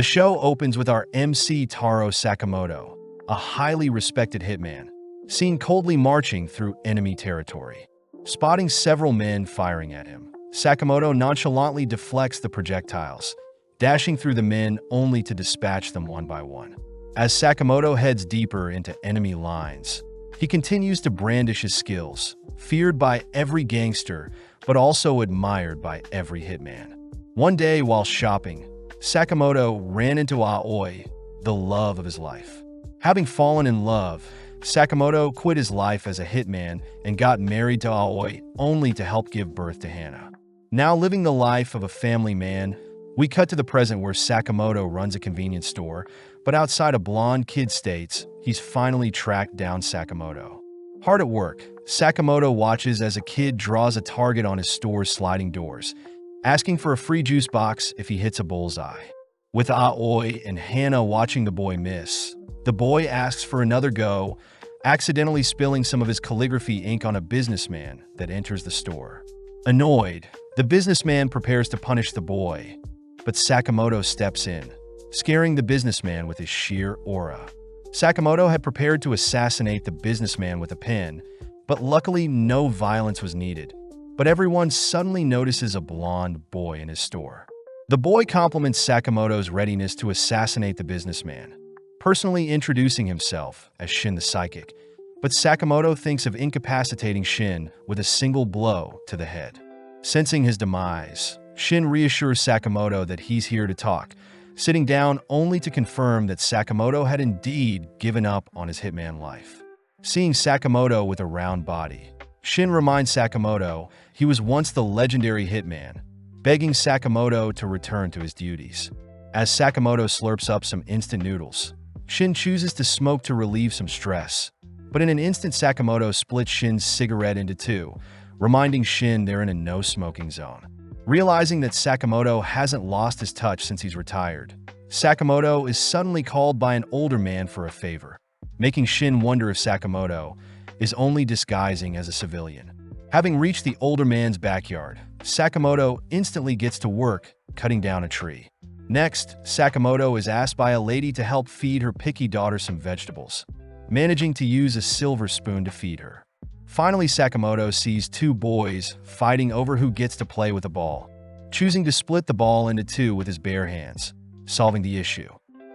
The show opens with our MC Taro Sakamoto, a highly respected hitman, seen coldly marching through enemy territory. Spotting several men firing at him, Sakamoto nonchalantly deflects the projectiles, dashing through the men only to dispatch them one by one. As Sakamoto heads deeper into enemy lines, he continues to brandish his skills, feared by every gangster, but also admired by every hitman. One day while shopping, Sakamoto ran into Aoi, the love of his life. Having fallen in love, Sakamoto quit his life as a hitman and got married to Aoi only to help give birth to Hana. Now living the life of a family man, we cut to the present where Sakamoto runs a convenience store, but outside a blonde kid states he's finally tracked down Sakamoto. Hard at work, Sakamoto watches as a kid draws a target on his store's sliding doors, asking for a free juice box if he hits a bullseye. With Aoi and Hana watching the boy miss, the boy asks for another go, accidentally spilling some of his calligraphy ink on a businessman that enters the store. Annoyed, the businessman prepares to punish the boy, but Sakamoto steps in, scaring the businessman with his sheer aura. Sakamoto had prepared to assassinate the businessman with a pen, but luckily no violence was needed. But everyone suddenly notices a blonde boy in his store. The boy compliments Sakamoto's readiness to assassinate the businessman, personally introducing himself as Shin the Psychic, but Sakamoto thinks of incapacitating Shin with a single blow to the head. Sensing his demise, Shin reassures Sakamoto that he's here to talk, sitting down only to confirm that Sakamoto had indeed given up on his hitman life. Seeing Sakamoto with a round body, Shin reminds Sakamoto he was once the legendary hitman, begging Sakamoto to return to his duties. As Sakamoto slurps up some instant noodles, Shin chooses to smoke to relieve some stress. But in an instant, Sakamoto splits Shin's cigarette into two, reminding Shin they're in a no-smoking zone. Realizing that Sakamoto hasn't lost his touch since he's retired, Sakamoto is suddenly called by an older man for a favor, making Shin wonder if Sakamoto is only disguising as a civilian. Having reached the older man's backyard, Sakamoto instantly gets to work cutting down a tree. Next, Sakamoto is asked by a lady to help feed her picky daughter some vegetables, managing to use a silver spoon to feed her. Finally, Sakamoto sees two boys fighting over who gets to play with a ball, choosing to split the ball into two with his bare hands, solving the issue.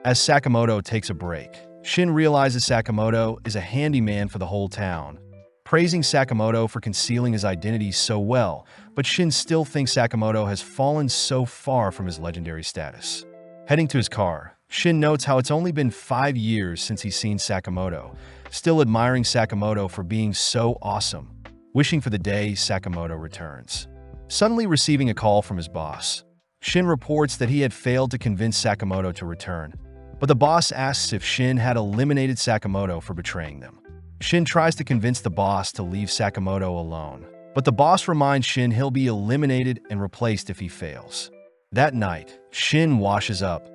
As Sakamoto takes a break, Shin realizes Sakamoto is a handyman for the whole town, praising Sakamoto for concealing his identity so well, but Shin still thinks Sakamoto has fallen so far from his legendary status. Heading to his car, Shin notes how it's only been 5 years since he's seen Sakamoto, still admiring Sakamoto for being so awesome, wishing for the day Sakamoto returns. Suddenly receiving a call from his boss, Shin reports that he had failed to convince Sakamoto to return, but the boss asks if Shin had eliminated Sakamoto for betraying them. Shin tries to convince the boss to leave Sakamoto alone, but the boss reminds Shin he'll be eliminated and replaced if he fails. That night, Shin washes up,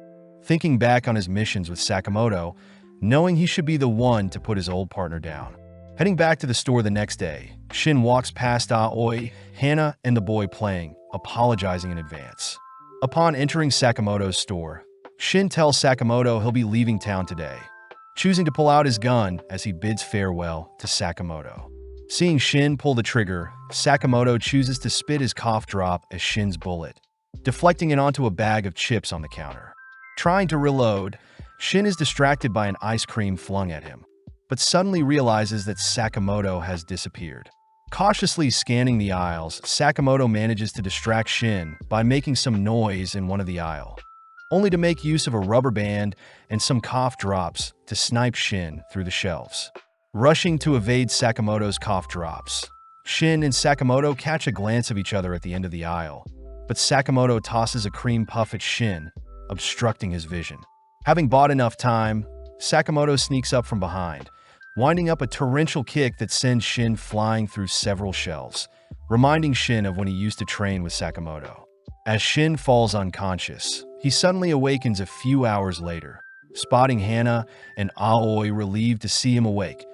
thinking back on his missions with Sakamoto, knowing he should be the one to put his old partner down. Heading back to the store the next day, Shin walks past Aoi, Hana, and the boy playing, apologizing in advance. Upon entering Sakamoto's store, Shin tells Sakamoto he'll be leaving town today, choosing to pull out his gun as he bids farewell to Sakamoto. Seeing Shin pull the trigger, Sakamoto chooses to spit his cough drop as Shin's bullet, deflecting it onto a bag of chips on the counter. Trying to reload, Shin is distracted by an ice cream flung at him, but suddenly realizes that Sakamoto has disappeared. Cautiously scanning the aisles, Sakamoto manages to distract Shin by making some noise in one of the aisles, only to make use of a rubber band and some cough drops to snipe Shin through the shelves. Rushing to evade Sakamoto's cough drops, Shin and Sakamoto catch a glance of each other at the end of the aisle, but Sakamoto tosses a cream puff at Shin, obstructing his vision. Having bought enough time, Sakamoto sneaks up from behind, winding up a torrential kick that sends Shin flying through several shelves, reminding Shin of when he used to train with Sakamoto. As Shin falls unconscious, he suddenly awakens a few hours later, spotting Hana and Aoi relieved to see him awake,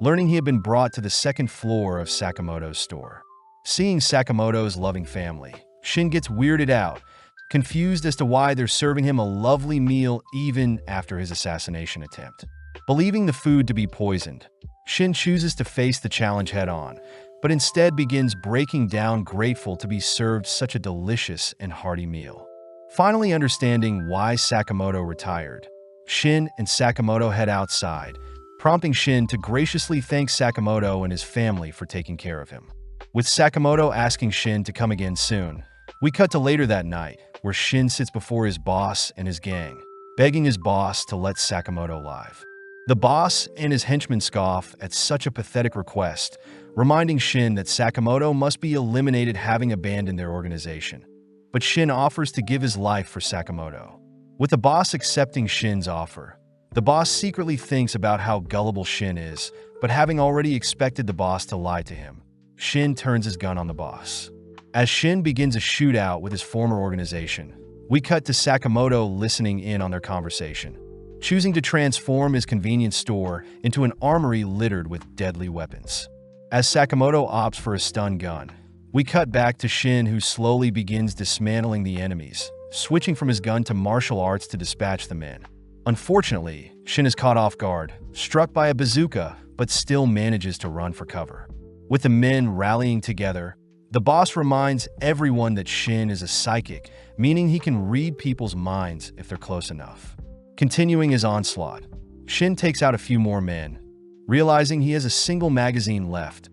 learning he had been brought to the second floor of Sakamoto's store. Seeing Sakamoto's loving family, Shin gets weirded out, confused as to why they're serving him a lovely meal even after his assassination attempt. Believing the food to be poisoned, Shin chooses to face the challenge head-on, but instead begins breaking down, grateful to be served such a delicious and hearty meal. Finally understanding why Sakamoto retired, Shin and Sakamoto head outside, prompting Shin to graciously thank Sakamoto and his family for taking care of him. With Sakamoto asking Shin to come again soon, we cut to later that night, where Shin sits before his boss and his gang, begging his boss to let Sakamoto live. The boss and his henchmen scoff at such a pathetic request, reminding Shin that Sakamoto must be eliminated, having abandoned their organization. But Shin offers to give his life for Sakamoto. With the boss accepting Shin's offer, the boss secretly thinks about how gullible Shin is, but having already expected the boss to lie to him, Shin turns his gun on the boss. As Shin begins a shootout with his former organization, we cut to Sakamoto listening in on their conversation, choosing to transform his convenience store into an armory littered with deadly weapons. As Sakamoto opts for a stun gun, we cut back to Shin, who slowly begins dismantling the enemies, switching from his gun to martial arts to dispatch the men. Unfortunately, Shin is caught off guard, struck by a bazooka, but still manages to run for cover. With the men rallying together, the boss reminds everyone that Shin is a psychic, meaning he can read people's minds if they're close enough. Continuing his onslaught, Shin takes out a few more men, realizing he has a single magazine left,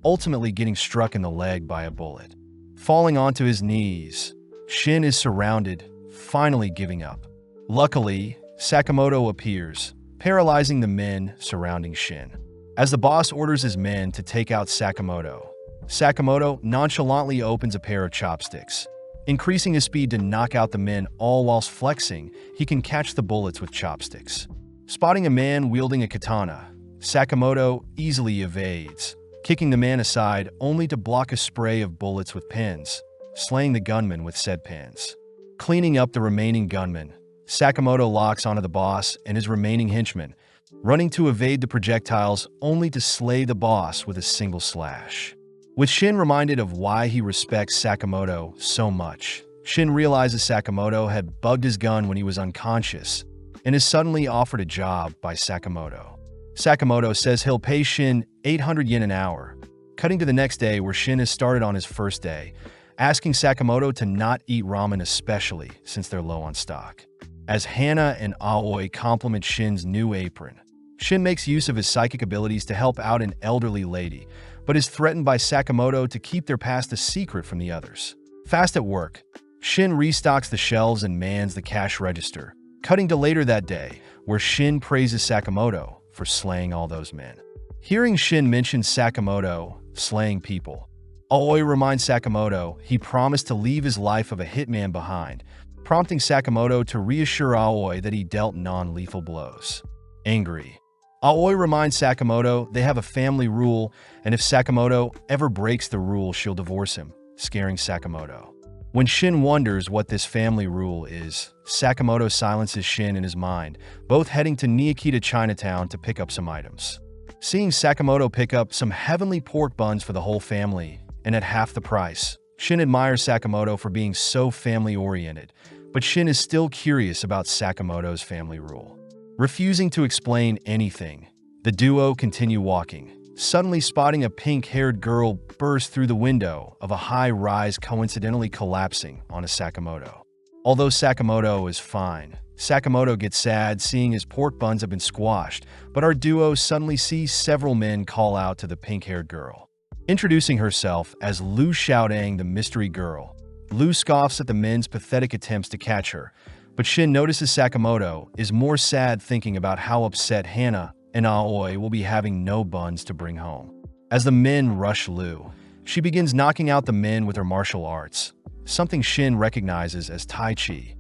ultimately getting struck in the leg by a bullet. Falling onto his knees, Shin is surrounded, finally giving up. Luckily, Sakamoto appears, paralyzing the men surrounding Shin. As the boss orders his men to take out Sakamoto, Sakamoto nonchalantly opens a pair of chopsticks. Increasing his speed to knock out the men, all whilst flexing, he can catch the bullets with chopsticks. Spotting a man wielding a katana, Sakamoto easily evades, kicking the man aside only to block a spray of bullets with pins, slaying the gunman with said pins. Cleaning up the remaining gunmen, Sakamoto locks onto the boss and his remaining henchmen, running to evade the projectiles only to slay the boss with a single slash. With Shin reminded of why he respects Sakamoto so much, Shin realizes Sakamoto had bugged his gun when he was unconscious and is suddenly offered a job by Sakamoto. Sakamoto says he'll pay Shin 800 yen an hour, cutting to the next day where Shin has started on his first day, asking Sakamoto to not eat ramen, especially since they're low on stock. As Hana and Aoi compliment Shin's new apron, Shin makes use of his psychic abilities to help out an elderly lady, but is threatened by Sakamoto to keep their past a secret from the others. Fast at work, Shin restocks the shelves and mans the cash register, cutting to later that day, where Shin praises Sakamoto for slaying all those men. Hearing Shin mention Sakamoto slaying people, Aoi reminds Sakamoto he promised to leave his life of a hitman behind, prompting Sakamoto to reassure Aoi that he dealt non-lethal blows. Angry, Aoi reminds Sakamoto they have a family rule, and if Sakamoto ever breaks the rule, she'll divorce him, scaring Sakamoto. When Shin wonders what this family rule is, Sakamoto silences Shin in his mind, both heading to Niokita Chinatown to pick up some items. Seeing Sakamoto pick up some heavenly pork buns for the whole family, and at half the price, Shin admires Sakamoto for being so family-oriented, but Shin is still curious about Sakamoto's family rule. Refusing to explain anything, the duo continue walking, suddenly spotting a pink-haired girl burst through the window of a high-rise, coincidentally collapsing onto Sakamoto. Although Sakamoto is fine, Sakamoto gets sad seeing his pork buns have been squashed, but our duo suddenly sees several men call out to the pink-haired girl. Introducing herself as Lu Xiaodang, the mystery girl, Lu scoffs at the men's pathetic attempts to catch her, but Shin notices Sakamoto is more sad, thinking about how upset Hana and Aoi will be having no buns to bring home. As the men rush Lu, she begins knocking out the men with her martial arts, something Shin recognizes as Tai Chi,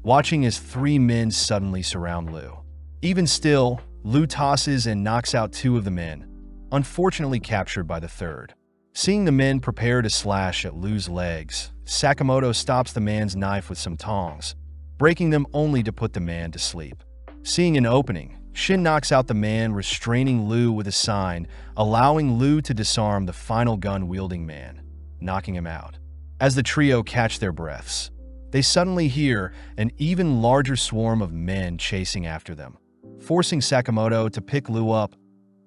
watching as 3 men suddenly surround Lu. Even still, Lu tosses and knocks out 2 of the men, unfortunately captured by the 3rd. Seeing the men prepare to slash at Lu's legs, Sakamoto stops the man's knife with some tongs, breaking them only to put the man to sleep. Seeing an opening, Shin knocks out the man, restraining Lu with a sign, allowing Lu to disarm the final gun-wielding man, knocking him out. As the trio catch their breaths, they suddenly hear an even larger swarm of men chasing after them, forcing Sakamoto to pick Lu up,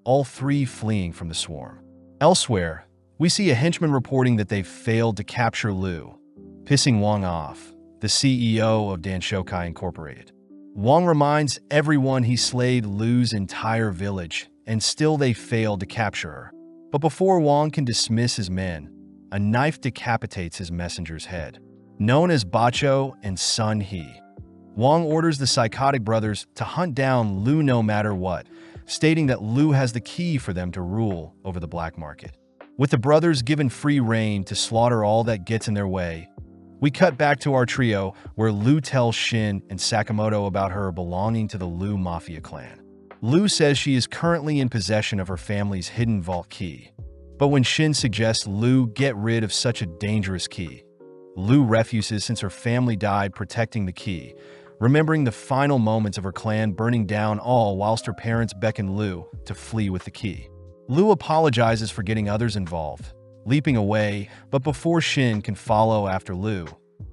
all three fleeing from the swarm. Elsewhere, we see a henchman reporting that they've failed to capture Lu, pissing Wang off, the CEO of Danshokai Incorporated. Wang reminds everyone he slayed Lu's entire village, and still they failed to capture her. But before Wang can dismiss his men, a knife decapitates his messenger's head. Known as Bacho and Sun He, Wang orders the psychotic brothers to hunt down Lu no matter what, stating that Lu has the key for them to rule over the black market. With the brothers given free rein to slaughter all that gets in their way, we cut back to our trio where Lu tells Shin and Sakamoto about her belonging to the Lu Mafia clan. Lu says she is currently in possession of her family's hidden vault key. But when Shin suggests Lu get rid of such a dangerous key, Lu refuses since her family died protecting the key, remembering the final moments of her clan burning down all whilst her parents beckon Lu to flee with the key. Lu apologizes for getting others involved, leaping away, but before Shin can follow after Lu,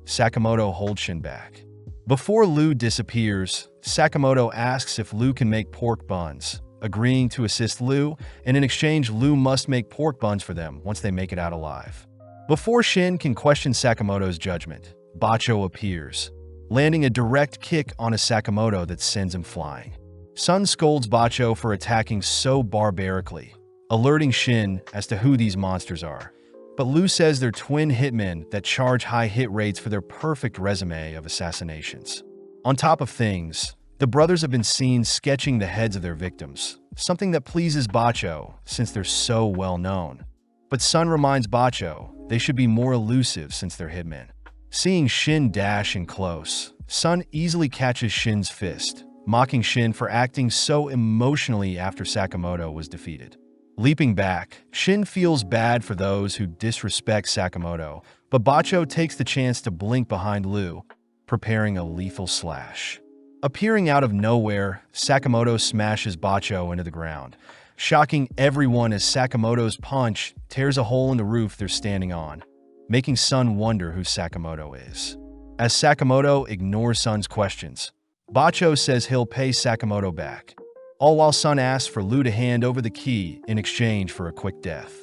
Sakamoto holds Shin back. Before Lu disappears, Sakamoto asks if Lu can make pork buns, agreeing to assist Lu, and in exchange Lu must make pork buns for them once they make it out alive. Before Shin can question Sakamoto's judgment, Bacho appears, landing a direct kick on a Sakamoto that sends him flying. Sun scolds Bacho for attacking so barbarically, alerting Shin as to who these monsters are. But Lu says they're twin hitmen that charge high hit rates for their perfect resume of assassinations. On top of things, the brothers have been seen sketching the heads of their victims, something that pleases Bacho since they're so well known. But Sun reminds Bacho they should be more elusive since they're hitmen. Seeing Shin dash in close, Sun easily catches Shin's fist, mocking Shin for acting so emotionally after Sakamoto was defeated. Leaping back, Shin feels bad for those who disrespect Sakamoto, but Bacho takes the chance to blink behind Lu, preparing a lethal slash. Appearing out of nowhere, Sakamoto smashes Bacho into the ground, shocking everyone as Sakamoto's punch tears a hole in the roof they're standing on, making Sun wonder who Sakamoto is. As Sakamoto ignores Sun's questions, Bacho says he'll pay Sakamoto back, all while Sun asks for Lu to hand over the key in exchange for a quick death.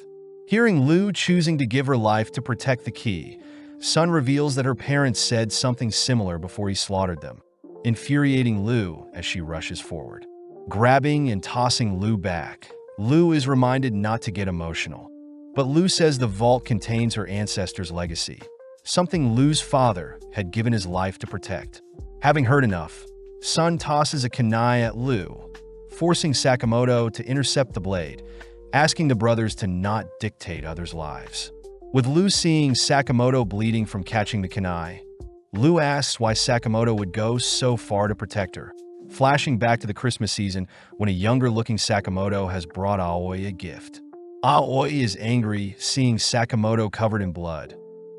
Hearing Lu choosing to give her life to protect the key, Sun reveals that her parents said something similar before he slaughtered them, infuriating Lu as she rushes forward. Grabbing and tossing Lu back, Lu is reminded not to get emotional. But Lu says the vault contains her ancestors' legacy, something Lu's father had given his life to protect. Having heard enough, Sun tosses a kunai at Lu, forcing Sakamoto to intercept the blade, asking the brothers to not dictate others' lives. With Lu seeing Sakamoto bleeding from catching the kunai, Lu asks why Sakamoto would go so far to protect her, flashing back to the Christmas season when a younger-looking Sakamoto has brought Aoi a gift. Aoi is angry seeing Sakamoto covered in blood,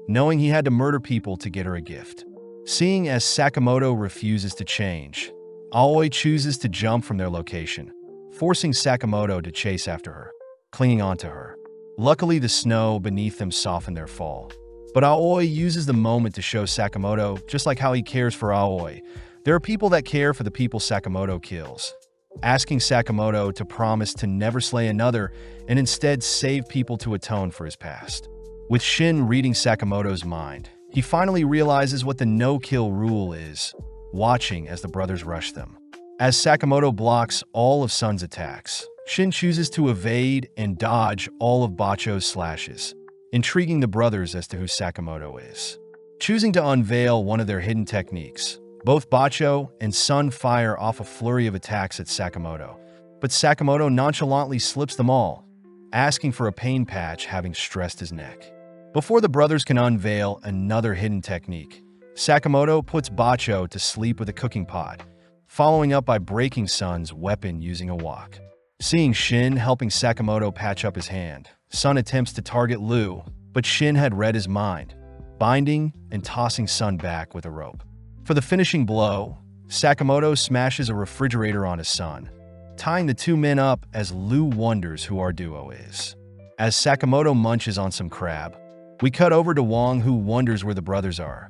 knowing he had to murder people to get her a gift. Seeing as Sakamoto refuses to change, Aoi chooses to jump from their location, forcing Sakamoto to chase after her, clinging onto her. Luckily, the snow beneath them softened their fall. But Aoi uses the moment to show Sakamoto just like how he cares for Aoi. There are people that care for the people Sakamoto kills, asking Sakamoto to promise to never slay another and instead save people to atone for his past. With Shin reading Sakamoto's mind, he finally realizes what the no-kill rule is, watching as the brothers rush them. As Sakamoto blocks all of Sun's attacks, Shin chooses to evade and dodge all of Bacho's slashes, intriguing the brothers as to who Sakamoto is. Choosing to unveil one of their hidden techniques, both Bacho and Sun fire off a flurry of attacks at Sakamoto, but Sakamoto nonchalantly slips them all, asking for a pain patch having stressed his neck. Before the brothers can unveil another hidden technique, Sakamoto puts Bacho to sleep with a cooking pot, following up by breaking Sun's weapon using a wok. Seeing Shin helping Sakamoto patch up his hand, Sun attempts to target Lu, but Shin had read his mind, binding and tossing Sun back with a rope. For the finishing blow, Sakamoto smashes a refrigerator on his son, tying the two men up as Lu wonders who our duo is. As Sakamoto munches on some crab, we cut over to Wang, who wonders where the brothers are.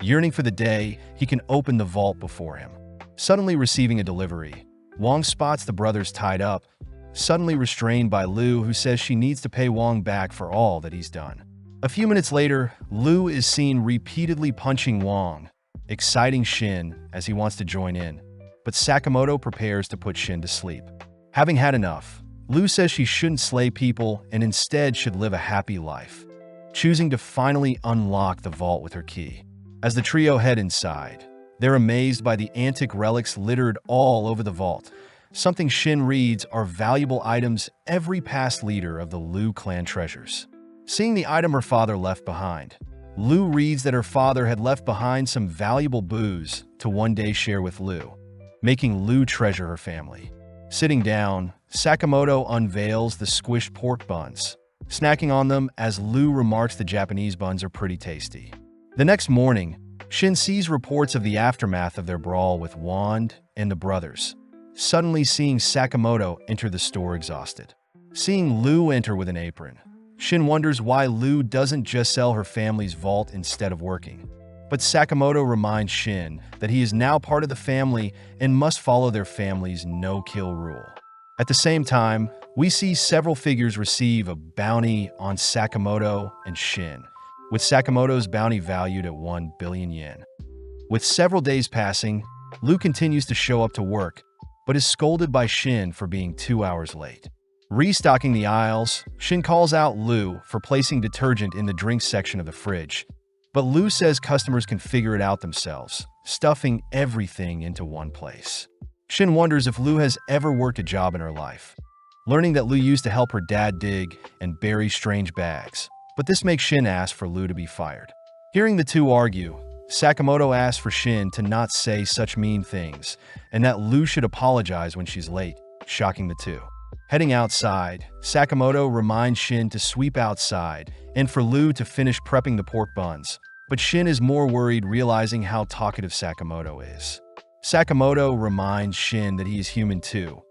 yearning for the day he can open the vault before him. Suddenly receiving a delivery, Wong spots the brothers tied up, suddenly restrained by Lu, who says she needs to pay Wong back for all that he's done. A few minutes later, Lu is seen repeatedly punching Wong, exciting Shin as he wants to join in, but Sakamoto prepares to put Shin to sleep. Having had enough, Lu says she shouldn't slay people and instead should live a happy life, choosing to finally unlock the vault with her key. As the trio head inside, they're amazed by the antique relics littered all over the vault. Something Shin reads are valuable items every past leader of the Lu clan treasures. Seeing the item her father left behind, Lu reads that her father had left behind some valuable booze to one day share with Lu, making Lu treasure her family. Sitting down, Sakamoto unveils the squished pork buns, snacking on them as Lu remarks the Japanese buns are pretty tasty. The next morning, Shin sees reports of the aftermath of their brawl with Wand and the brothers, suddenly seeing Sakamoto enter the store exhausted. Seeing Lu enter with an apron, Shin wonders why Lu doesn't just sell her family's vault instead of working. But Sakamoto reminds Shin that he is now part of the family and must follow their family's no-kill rule. At the same time, we see several figures receive a bounty on Sakamoto and Shin, with Sakamoto's bounty valued at 1 billion yen. With several days passing, Lu continues to show up to work, but is scolded by Shin for being 2 hours late. Restocking the aisles, Shin calls out Lu for placing detergent in the drinks section of the fridge, but Lu says customers can figure it out themselves, stuffing everything into one place. Shin wonders if Lu has ever worked a job in her life, learning that Lu used to help her dad dig and bury strange bags, but this makes Shin ask for Lu to be fired. Hearing the two argue, Sakamoto asks for Shin to not say such mean things and that Lu should apologize when she's late, shocking the two. Heading outside, Sakamoto reminds Shin to sweep outside and for Lu to finish prepping the pork buns, but Shin is more worried realizing how talkative Sakamoto is. Sakamoto reminds Shin that he is human too,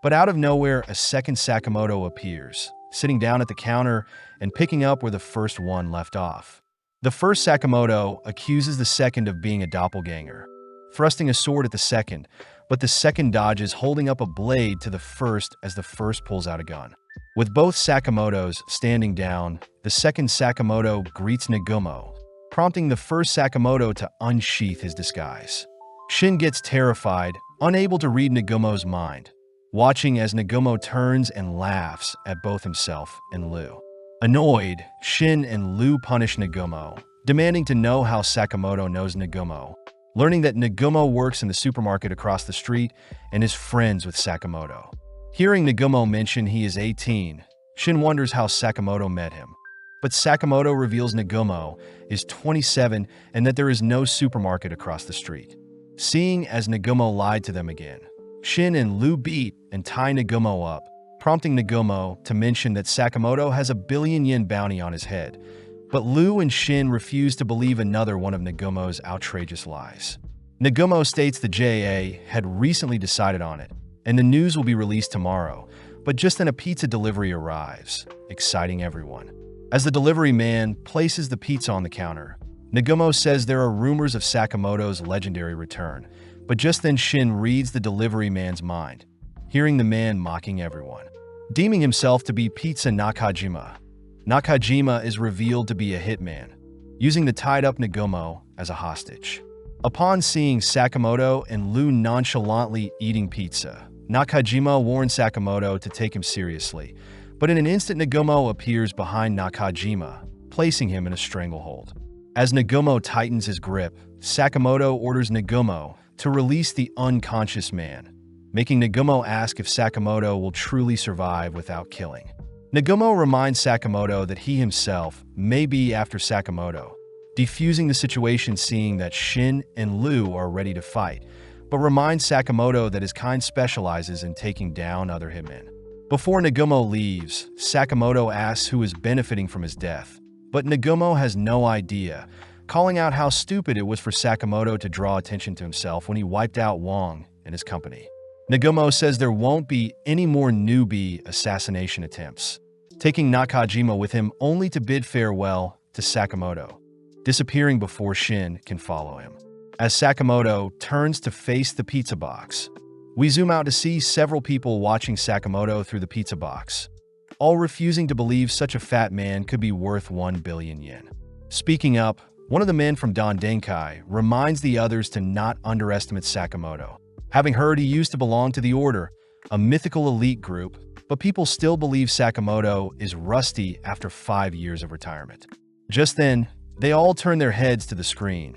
but out of nowhere a second Sakamoto appears, sitting down at the counter and picking up where the first one left off. The first Sakamoto accuses the second of being a doppelganger, thrusting a sword at the second, but the second dodges, holding up a blade to the first as the first pulls out a gun. With both Sakamotos standing down, the second Sakamoto greets Nagumo, prompting the first Sakamoto to unsheath his disguise. Shin gets terrified, unable to read Nagumo's mind, watching as Nagumo turns and laughs at both himself and Lu. Annoyed, Shin and Lu punish Nagumo, demanding to know how Sakamoto knows Nagumo, learning that Nagumo works in the supermarket across the street and is friends with Sakamoto. Hearing Nagumo mention he is 18, Shin wonders how Sakamoto met him, but Sakamoto reveals Nagumo is 27 and that there is no supermarket across the street. Seeing as Nagumo lied to them again, Shin and Lu beat and tie Nagumo up, prompting Nagumo to mention that Sakamoto has a 1 billion yen bounty on his head, but Lu and Shin refuse to believe another one of Nagumo's outrageous lies. Nagumo states the JA had recently decided on it, and the news will be released tomorrow, but just then a pizza delivery arrives, exciting everyone. As the delivery man places the pizza on the counter, Nagumo says there are rumors of Sakamoto's legendary return, but just then Shin reads the delivery man's mind, hearing the man mocking everyone. Deeming himself to be Pizza Nakajima, Nakajima is revealed to be a hitman, using the tied-up Nagumo as a hostage. Upon seeing Sakamoto and Lu nonchalantly eating pizza, Nakajima warns Sakamoto to take him seriously, but in an instant Nagumo appears behind Nakajima, placing him in a stranglehold. As Nagumo tightens his grip, Sakamoto orders Nagumo to release the unconscious man, making Nagumo ask if Sakamoto will truly survive without killing. Nagumo reminds Sakamoto that he himself may be after Sakamoto, defusing the situation seeing that Shin and Lu are ready to fight, but reminds Sakamoto that his kind specializes in taking down other hitmen. Before Nagumo leaves, Sakamoto asks who is benefiting from his death, but Nagumo has no idea, calling out how stupid it was for Sakamoto to draw attention to himself when he wiped out Wong and his company. Nagumo says there won't be any more newbie assassination attempts, taking Nakajima with him only to bid farewell to Sakamoto. disappearing before Shin can follow him. As Sakamoto turns to face the pizza box, we zoom out to see several people watching Sakamoto through the pizza box, all refusing to believe such a fat man could be worth 1 billion yen. Speaking up, one of the men from Don Denkai reminds the others to not underestimate Sakamoto. Having heard he used to belong to the Order, a mythical elite group, but people still believe Sakamoto is rusty after 5 years of retirement. Just then, they all turn their heads to the screen,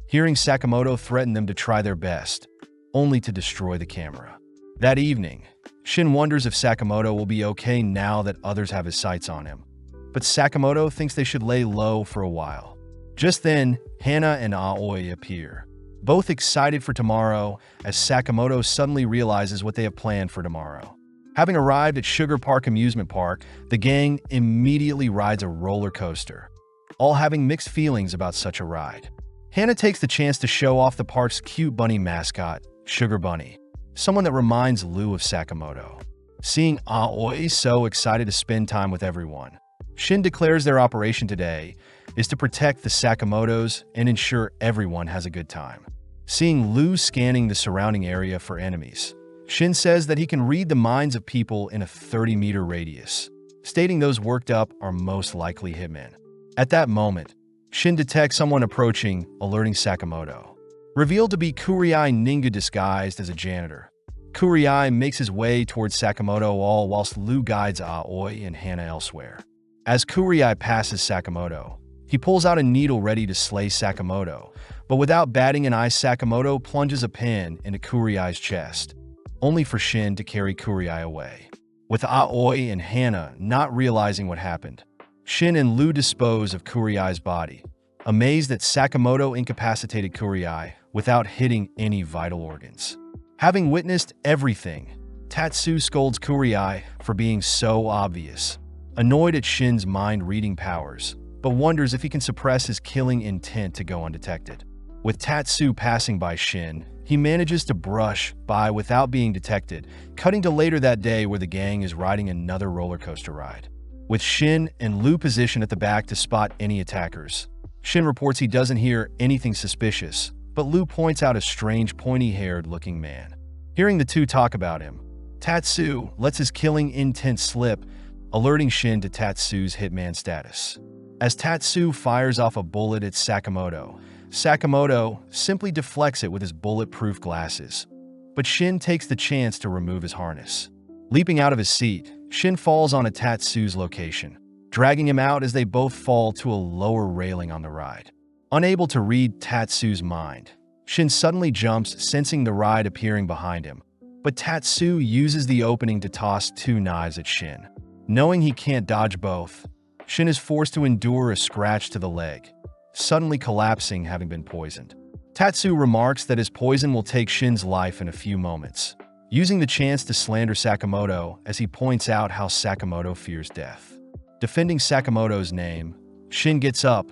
hearing Sakamoto threaten them to try their best, only to destroy the camera. That evening, Shin wonders if Sakamoto will be okay now that others have his sights on him, but Sakamoto thinks they should lay low for a while. Just then, Hana and Aoi appear, both excited for tomorrow as Sakamoto suddenly realizes what they have planned for tomorrow. Having arrived at Sugar Park Amusement Park, the gang immediately rides a roller coaster, all having mixed feelings about such a ride. Hana takes the chance to show off the park's cute bunny mascot, Sugar Bunny, someone that reminds Lou of Sakamoto. Seeing Aoi so excited to spend time with everyone, Shin declares their operation today is to protect the Sakamotos and ensure everyone has a good time. Seeing Lou scanning the surrounding area for enemies, Shin says that he can read the minds of people in a 30-meter radius, stating those worked up are most likely hitmen. At that moment, Shin detects someone approaching, alerting Sakamoto. Revealed to be Kuriai Ninga disguised as a janitor, Kuriai makes his way towards Sakamoto all whilst Lou guides Aoi and Hana elsewhere. As Kuriai passes Sakamoto, he pulls out a needle ready to slay Sakamoto, but without batting an eye, Sakamoto plunges a pin into Kuriai's chest, only for Shin to carry Kuriai away. With Aoi and Hana not realizing what happened, Shin and Lou dispose of Kuriai's body, amazed that Sakamoto incapacitated Kuriai without hitting any vital organs. Having witnessed everything, Tatsu scolds Kuriai for being so obvious, annoyed at Shin's mind-reading powers, but wonders if he can suppress his killing intent to go undetected. With Tatsu passing by Shin, he manages to brush by without being detected, cutting to later that day where the gang is riding another roller coaster ride. With Shin and Lou positioned at the back to spot any attackers, Shin reports he doesn't hear anything suspicious, but Lou points out a strange pointy-haired looking man. Hearing the two talk about him, Tatsu lets his killing intent slip, alerting Shin to Tatsu's hitman status. As Tatsu fires off a bullet at Sakamoto, Sakamoto simply deflects it with his bulletproof glasses, but Shin takes the chance to remove his harness. Leaping out of his seat, Shin falls onto Tatsu's location, dragging him out as they both fall to a lower railing on the ride. Unable to read Tatsu's mind, Shin suddenly jumps, sensing the ride appearing behind him, but Tatsu uses the opening to toss 2 knives at Shin. Knowing he can't dodge both, Shin is forced to endure a scratch to the leg, suddenly collapsing having been poisoned. Tatsu remarks that his poison will take Shin's life in a few moments, using the chance to slander Sakamoto as he points out how Sakamoto fears death. Defending Sakamoto's name, Shin gets up,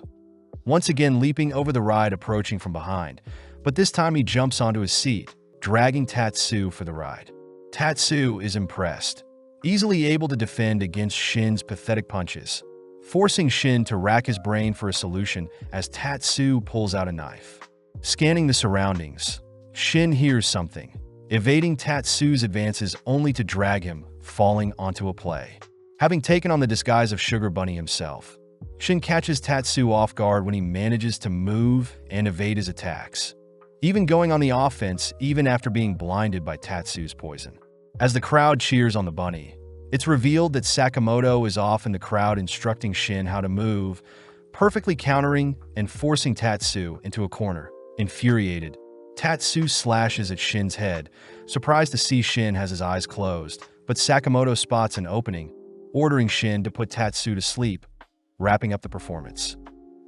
once again leaping over the ride approaching from behind, but this time he jumps onto his seat, dragging Tatsu for the ride. Tatsu is impressed, easily able to defend against Shin's pathetic punches, forcing Shin to rack his brain for a solution as Tatsu pulls out a knife. Scanning the surroundings, Shin hears something, evading Tatsu's advances only to drag him, falling onto a play. Having taken on the disguise of Sugar Bunny himself, Shin catches Tatsu off guard when he manages to move and evade his attacks, even going on the offense even after being blinded by Tatsu's poison. As the crowd cheers on the bunny, it's revealed that Sakamoto is off in the crowd instructing Shin how to move, perfectly countering and forcing Tatsu into a corner. Infuriated, Tatsu slashes at Shin's head, surprised to see Shin has his eyes closed, but Sakamoto spots an opening, ordering Shin to put Tatsu to sleep, wrapping up the performance.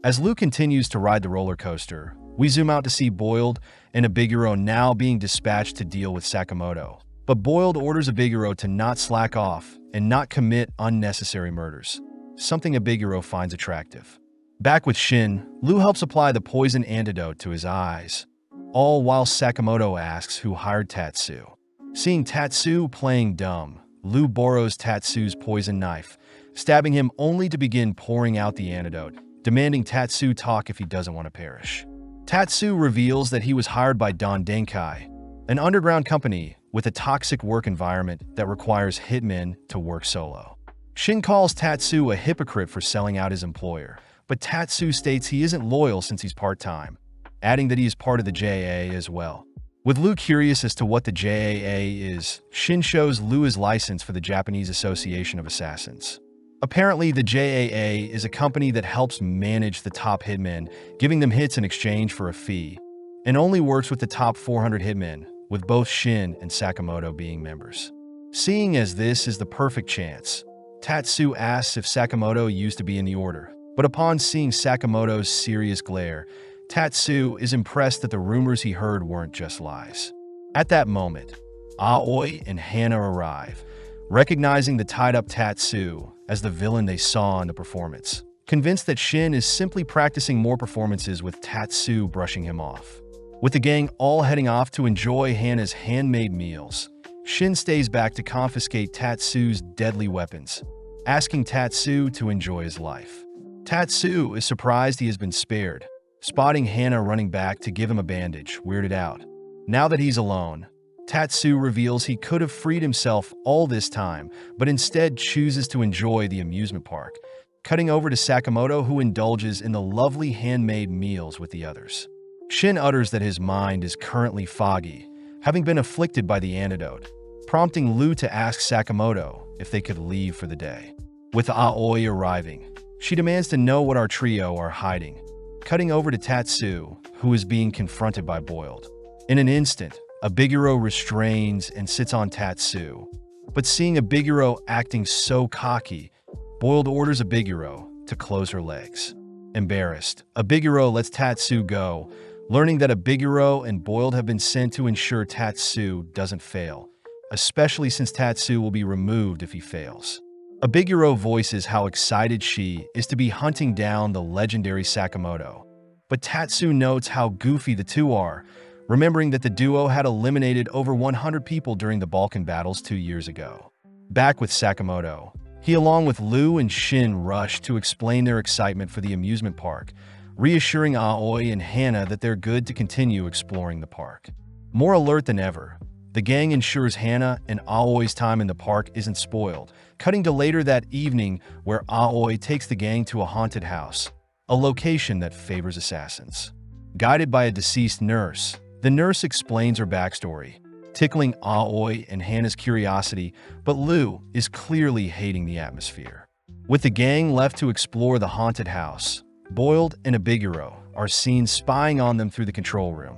As Lou continues to ride the roller coaster, we zoom out to see Boiled and Abiguro now being dispatched to deal with Sakamoto. But Boiled orders Abiguro to not slack off and not commit unnecessary murders, something Abiguro finds attractive. Back with Shin, Lou helps apply the poison antidote to his eyes, all while Sakamoto asks who hired Tatsu. Seeing Tatsu playing dumb, Lou borrows Tatsu's poison knife, stabbing him only to begin pouring out the antidote, demanding Tatsu talk if he doesn't want to perish. Tatsu reveals that he was hired by Don Denkai, an underground company with a toxic work environment that requires hitmen to work solo. Shin calls Tatsu a hypocrite for selling out his employer, but Tatsu states he isn't loyal since he's part-time, adding that he is part of the JAA as well. With Lu curious as to what the JAA is, Shin shows Lu his license for the Japanese Association of Assassins. Apparently, the JAA is a company that helps manage the top hitmen, giving them hits in exchange for a fee, and only works with the top 400 hitmen, with both Shin and Sakamoto being members. Seeing as this is the perfect chance, Tatsu asks if Sakamoto used to be in the order, but upon seeing Sakamoto's serious glare, Tatsu is impressed that the rumors he heard weren't just lies. At that moment, Aoi and Hana arrive, recognizing the tied-up Tatsu as the villain they saw in the performance, convinced that Shin is simply practicing more performances with Tatsu brushing him off. With the gang all heading off to enjoy Hana's handmade meals, Shin stays back to confiscate Tatsu's deadly weapons, asking Tatsu to enjoy his life. Tatsu is surprised he has been spared, spotting Hana running back to give him a bandage, weirded out. Now that he's alone, Tatsu reveals he could have freed himself all this time, but instead chooses to enjoy the amusement park, cutting over to Sakamoto, who indulges in the lovely handmade meals with the others. Shin utters that his mind is currently foggy, having been afflicted by the antidote, prompting Lu to ask Sakamoto if they could leave for the day. With Aoi arriving, she demands to know what our trio are hiding, cutting over to Tatsu, who is being confronted by Boiled. In an instant, Abiguro restrains and sits on Tatsu, but seeing Abiguro acting so cocky, Boiled orders Abiguro to close her legs. Embarrassed, Abiguro lets Tatsu go, learning that Abiguro and Boiled have been sent to ensure Tatsu doesn't fail, especially since Tatsu will be removed if he fails. Abiguro voices how excited she is to be hunting down the legendary Sakamoto, but Tatsu notes how goofy the two are, remembering that the duo had eliminated over 100 people during the Balkan battles 2 years ago. Back with Sakamoto, he along with Lu and Shin rush to explain their excitement for the amusement park, reassuring Aoi and Hana that they're good to continue exploring the park. More alert than ever, the gang ensures Hana and Aoi's time in the park isn't spoiled, cutting to later that evening where Aoi takes the gang to a haunted house, a location that favors assassins. Guided by a deceased nurse, the nurse explains her backstory, tickling Aoi and Hana's curiosity, but Lu is clearly hating the atmosphere. With the gang left to explore the haunted house, Boiled and Abiguro are seen spying on them through the control room,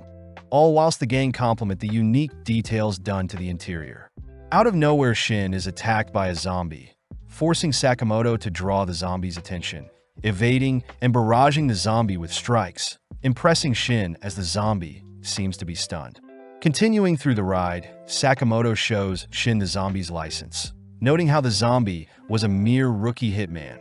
all whilst the gang compliment the unique details done to the interior. Out of nowhere, Shin is attacked by a zombie, forcing Sakamoto to draw the zombie's attention, evading and barraging the zombie with strikes, impressing Shin as the zombie seems to be stunned. Continuing through the ride, Sakamoto shows Shin the zombie's license, noting how the zombie was a mere rookie hitman.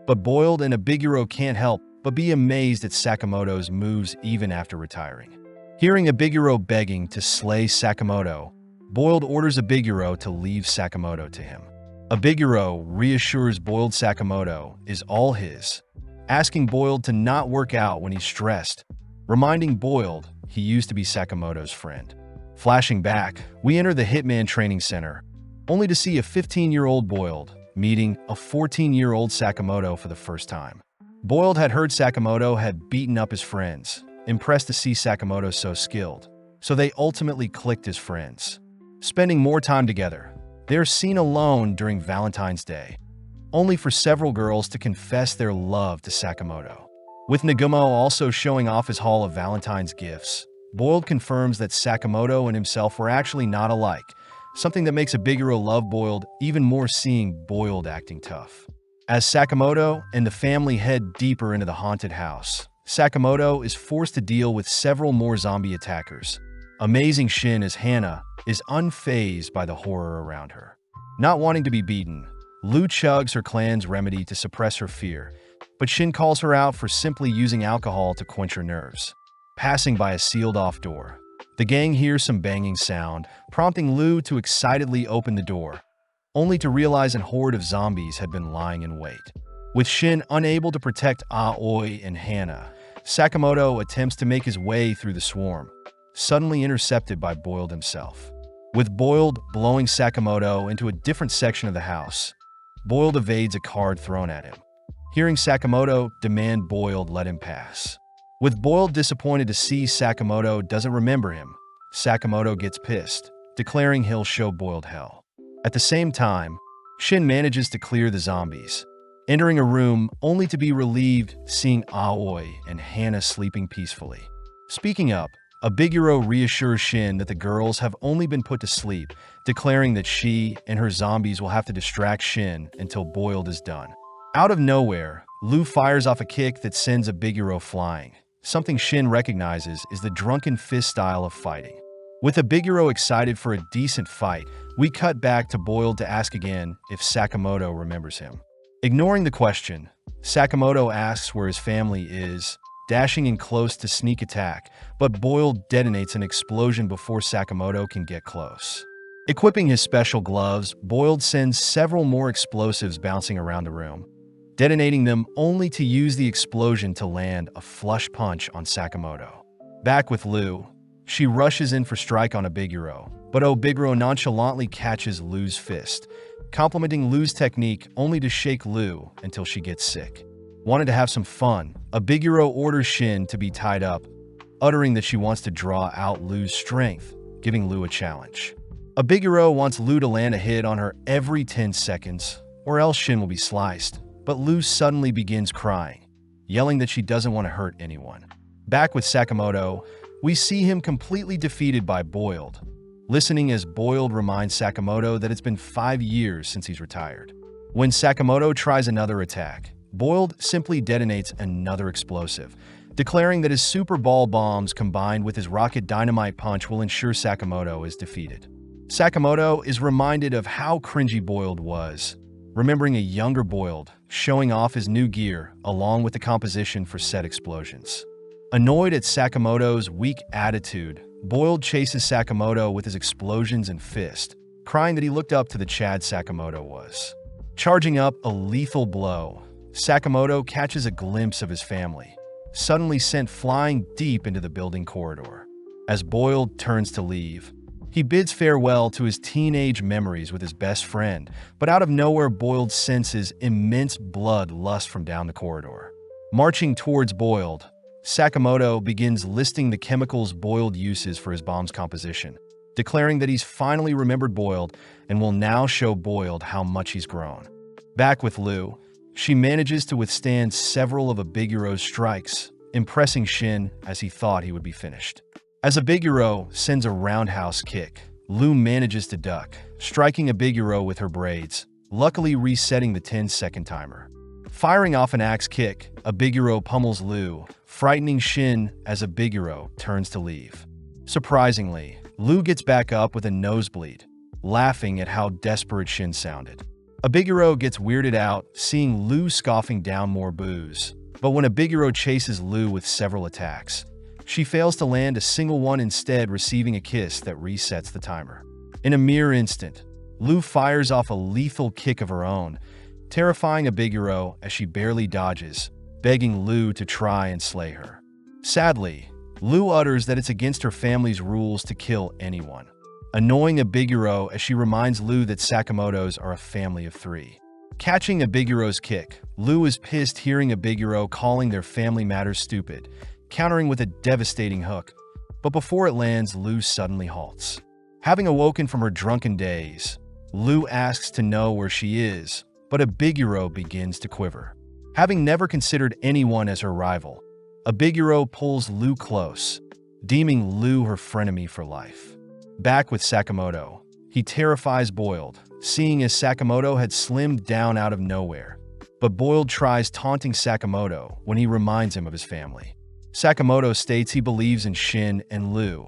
But Boiled and Abiguro can't help but be amazed at Sakamoto's moves even after retiring. Hearing Abiguro begging to slay Sakamoto, Boiled orders Abiguro to leave Sakamoto to him. Abiguro reassures Boiled Sakamoto is all his, asking Boiled to not work out when he's stressed, reminding Boiled he used to be Sakamoto's friend. Flashing back, we enter the Hitman Training Center, only to see a 15-year-old Boiled meeting a 14-year-old Sakamoto for the first time. Boiled had heard Sakamoto had beaten up his friends, impressed to see Sakamoto so skilled, so they ultimately clicked as friends. Spending more time together, they are seen alone during Valentine's Day, only for several girls to confess their love to Sakamoto. With Nagumo also showing off his haul of Valentine's gifts, Boiled confirms that Sakamoto and himself were actually not alike, something that makes Abiguro love Boiled even more, seeing Boiled acting tough. As Sakamoto and the family head deeper into the haunted house, Sakamoto is forced to deal with several more zombie attackers. Amazing Shin as Hana is unfazed by the horror around her. Not wanting to be beaten, Lu chugs her clan's remedy to suppress her fear, but Shin calls her out for simply using alcohol to quench her nerves. Passing by a sealed-off door, the gang hears some banging sound, prompting Lu to excitedly open the door, only to realize a horde of zombies had been lying in wait. With Shin unable to protect Aoi and Hana, Sakamoto attempts to make his way through the swarm, suddenly intercepted by Boiled himself. With Boiled blowing Sakamoto into a different section of the house, Boiled evades a card thrown at him. Hearing Sakamoto demand Boiled let him pass. With Boiled disappointed to see Sakamoto doesn't remember him, Sakamoto gets pissed, declaring he'll show Boiled hell. At the same time, Shin manages to clear the zombies, entering a room only to be relieved seeing Aoi and Hana sleeping peacefully. Speaking up, Abiguro reassures Shin that the girls have only been put to sleep, declaring that she and her zombies will have to distract Shin until Boiled is done. Out of nowhere, Lu fires off a kick that sends Abiguro flying. Something Shin recognizes is the drunken fist style of fighting. With Abiguro excited for a decent fight, we cut back to Boiled to ask again if Sakamoto remembers him. Ignoring the question, Sakamoto asks where his family is, dashing in close to sneak attack, but Boiled detonates an explosion before Sakamoto can get close. Equipping his special gloves, Boiled sends several more explosives bouncing around the room, detonating them only to use the explosion to land a flush punch on Sakamoto. Back with Lu, she rushes in for strike on Abiguro, but Abiguro nonchalantly catches Lu's fist, complimenting Lu's technique only to shake Lu until she gets sick. Wanted to have some fun, Abiguro orders Shin to be tied up, uttering that she wants to draw out Lu's strength, giving Lu a challenge. Abiguro wants Lu to land a hit on her every 10 seconds, or else Shin will be sliced, but Lu suddenly begins crying, yelling that she doesn't want to hurt anyone. Back with Sakamoto, we see him completely defeated by Boiled, listening as Boiled reminds Sakamoto that it's been 5 years since he's retired. When Sakamoto tries another attack, Boiled simply detonates another explosive, declaring that his super ball bombs combined with his rocket dynamite punch will ensure Sakamoto is defeated. Sakamoto is reminded of how cringy Boiled was, remembering a younger Boiled showing off his new gear along with the composition for said explosions. Annoyed at Sakamoto's weak attitude, Boiled chases Sakamoto with his explosions and fist, crying that he looked up to the Chad Sakamoto was. Charging up a lethal blow, Sakamoto catches a glimpse of his family, suddenly sent flying deep into the building corridor. As Boiled turns to leave, he bids farewell to his teenage memories with his best friend, but out of nowhere Boiled senses immense blood lust from down the corridor. Marching towards Boiled, Sakamoto begins listing the chemicals Boiled uses for his bomb's composition, declaring that he's finally remembered Boiled and will now show Boiled how much he's grown. Back with Lu, she manages to withstand several of Abiguro's strikes, impressing Shin as he thought he would be finished. As Abiguro sends a roundhouse kick, Lu manages to duck, striking Abiguro with her braids, luckily resetting the 10-second timer. Firing off an axe kick, Abiguro pummels Lu, frightening Shin as Abiguro turns to leave. Surprisingly, Lu gets back up with a nosebleed, laughing at how desperate Shin sounded. Abiguro gets weirded out, seeing Lu scoffing down more booze, but when Abiguro chases Lu with several attacks, she fails to land a single one, instead receiving a kiss that resets the timer. In a mere instant, Lu fires off a lethal kick of her own, terrifying Abiguro as she barely dodges, begging Lu to try and slay her. Sadly, Lu utters that it's against her family's rules to kill anyone, annoying Abiguro as she reminds Lu that Sakamotos are a family of 3. Catching Abiguro's kick, Lu is pissed hearing Abiguro calling their family matters stupid, countering with a devastating hook, but before it lands, Lu suddenly halts. Having awoken from her drunken daze, Lu asks to know where she is, but Abiguro begins to quiver. Having never considered anyone as her rival, Abiguro pulls Lu close, deeming Lu her frenemy for life. Back with Sakamoto, he terrifies Boiled, seeing as Sakamoto had slimmed down out of nowhere, but Boiled tries taunting Sakamoto when he reminds him of his family. Sakamoto states he believes in Shin and Lu,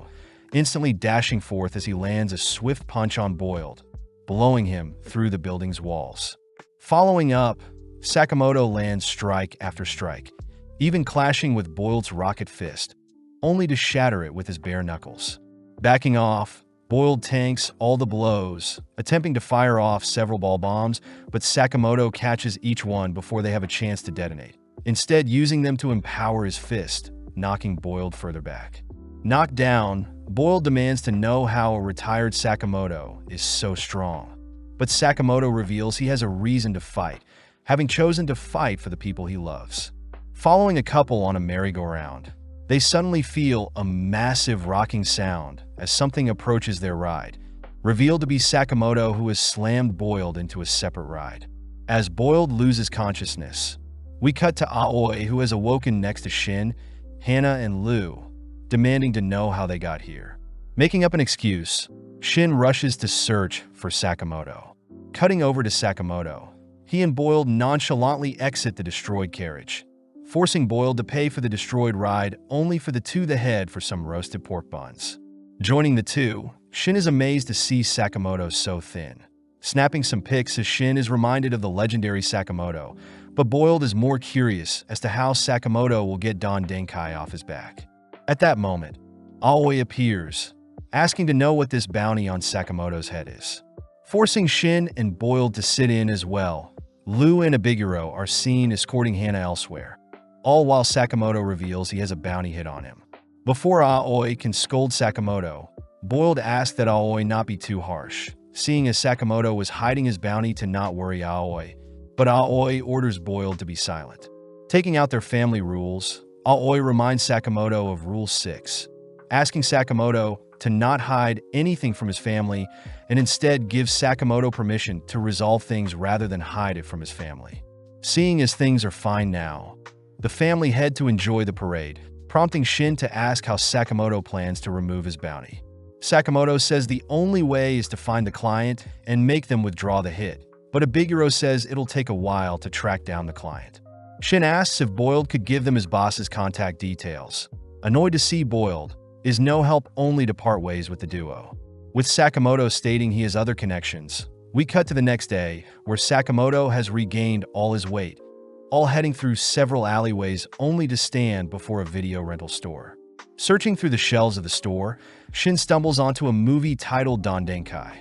instantly dashing forth as he lands a swift punch on Boiled, blowing him through the building's walls. Following up, Sakamoto lands strike after strike, even clashing with Boiled's rocket fist, only to shatter it with his bare knuckles. Backing off, Boiled tanks all the blows, attempting to fire off several ball bombs, but Sakamoto catches each one before they have a chance to detonate, instead using them to empower his fist, knocking Boiled further back. Knocked down, Boiled demands to know how a retired Sakamoto is so strong. But Sakamoto reveals he has a reason to fight, having chosen to fight for the people he loves. Following a couple on a merry-go-round, they suddenly feel a massive rocking sound as something approaches their ride, revealed to be Sakamoto, who has slammed Boiled into a separate ride. As Boiled loses consciousness, we cut to Aoi, who has awoken next to Shin, Hana, and Lu, demanding to know how they got here. Making up an excuse, Shin rushes to search for Sakamoto. Cutting over to Sakamoto, he and Boiled nonchalantly exit the destroyed carriage, forcing Boiled to pay for the destroyed ride only for the two to head for some roasted pork buns. Joining the two, Shin is amazed to see Sakamoto so thin. Snapping some pics as Shin is reminded of the legendary Sakamoto, but Boiled is more curious as to how Sakamoto will get Don Denkai off his back. At that moment, Aoi appears, asking to know what this bounty on Sakamoto's head is. Forcing Shin and Boiled to sit in as well, Lu and Abiguro are seen escorting Hana elsewhere, all while Sakamoto reveals he has a bounty hit on him. Before Aoi can scold Sakamoto, Boiled asks that Aoi not be too harsh, seeing as Sakamoto was hiding his bounty to not worry Aoi, but Aoi orders Boiled to be silent. Taking out their family rules, Aoi reminds Sakamoto of Rule 6, asking Sakamoto to not hide anything from his family and instead gives Sakamoto permission to resolve things rather than hide it from his family. Seeing as things are fine now, the family head to enjoy the parade, prompting Shin to ask how Sakamoto plans to remove his bounty. Sakamoto says the only way is to find the client and make them withdraw the hit, but Abiguro says it'll take a while to track down the client. Shin asks if Boiled could give them his boss's contact details. Annoyed to see Boiled, is no help only to part ways with the duo. With Sakamoto stating he has other connections, we cut to the next day, where Sakamoto has regained all his weight, all heading through several alleyways only to stand before a video rental store. Searching through the shelves of the store, Shin stumbles onto a movie titled Don Denkai,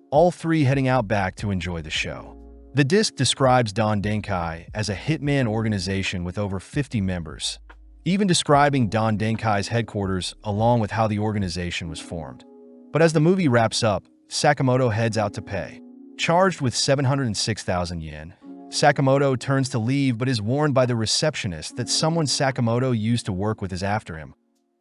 all three heading out back to enjoy the show. The disc describes Don Denkai as a Hitman organization with over 50 members, even describing Don Denkai's headquarters along with how the organization was formed. But as the movie wraps up, Sakamoto heads out to pay. Charged with 706,000 yen, Sakamoto turns to leave but is warned by the receptionist that someone Sakamoto used to work with is after him,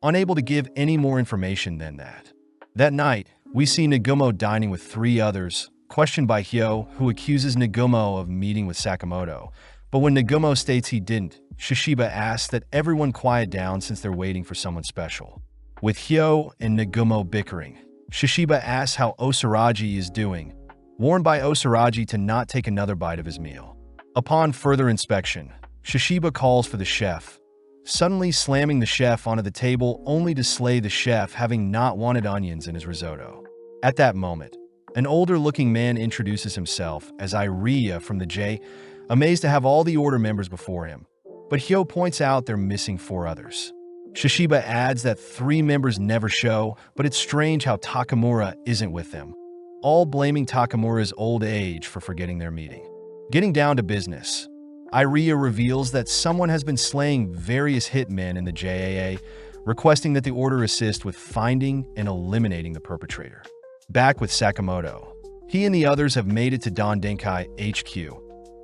unable to give any more information than that. That night, we see Nagumo dining with three others, questioned by Hyo, who accuses Nagumo of meeting with Sakamoto. But when Nagumo states he didn't, Shishiba asks that everyone quiet down since they're waiting for someone special. With Hyo and Nagumo bickering, Shishiba asks how Osaraji is doing, warned by Osaraji to not take another bite of his meal. Upon further inspection, Shishiba calls for the chef, suddenly slamming the chef onto the table only to slay the chef, having not wanted onions in his risotto. At that moment, an older-looking man introduces himself as Iria from the J, amazed to have all the order members before him. But Hyo points out they're missing 4 others. Shishiba adds that 3 members never show, but it's strange how Takamura isn't with them, all blaming Takamura's old age for forgetting their meeting. Getting down to business, Iria reveals that someone has been slaying various hitmen in the JAA, requesting that the order assist with finding and eliminating the perpetrator. Back with Sakamoto, he and the others have made it to Don Denkai HQ,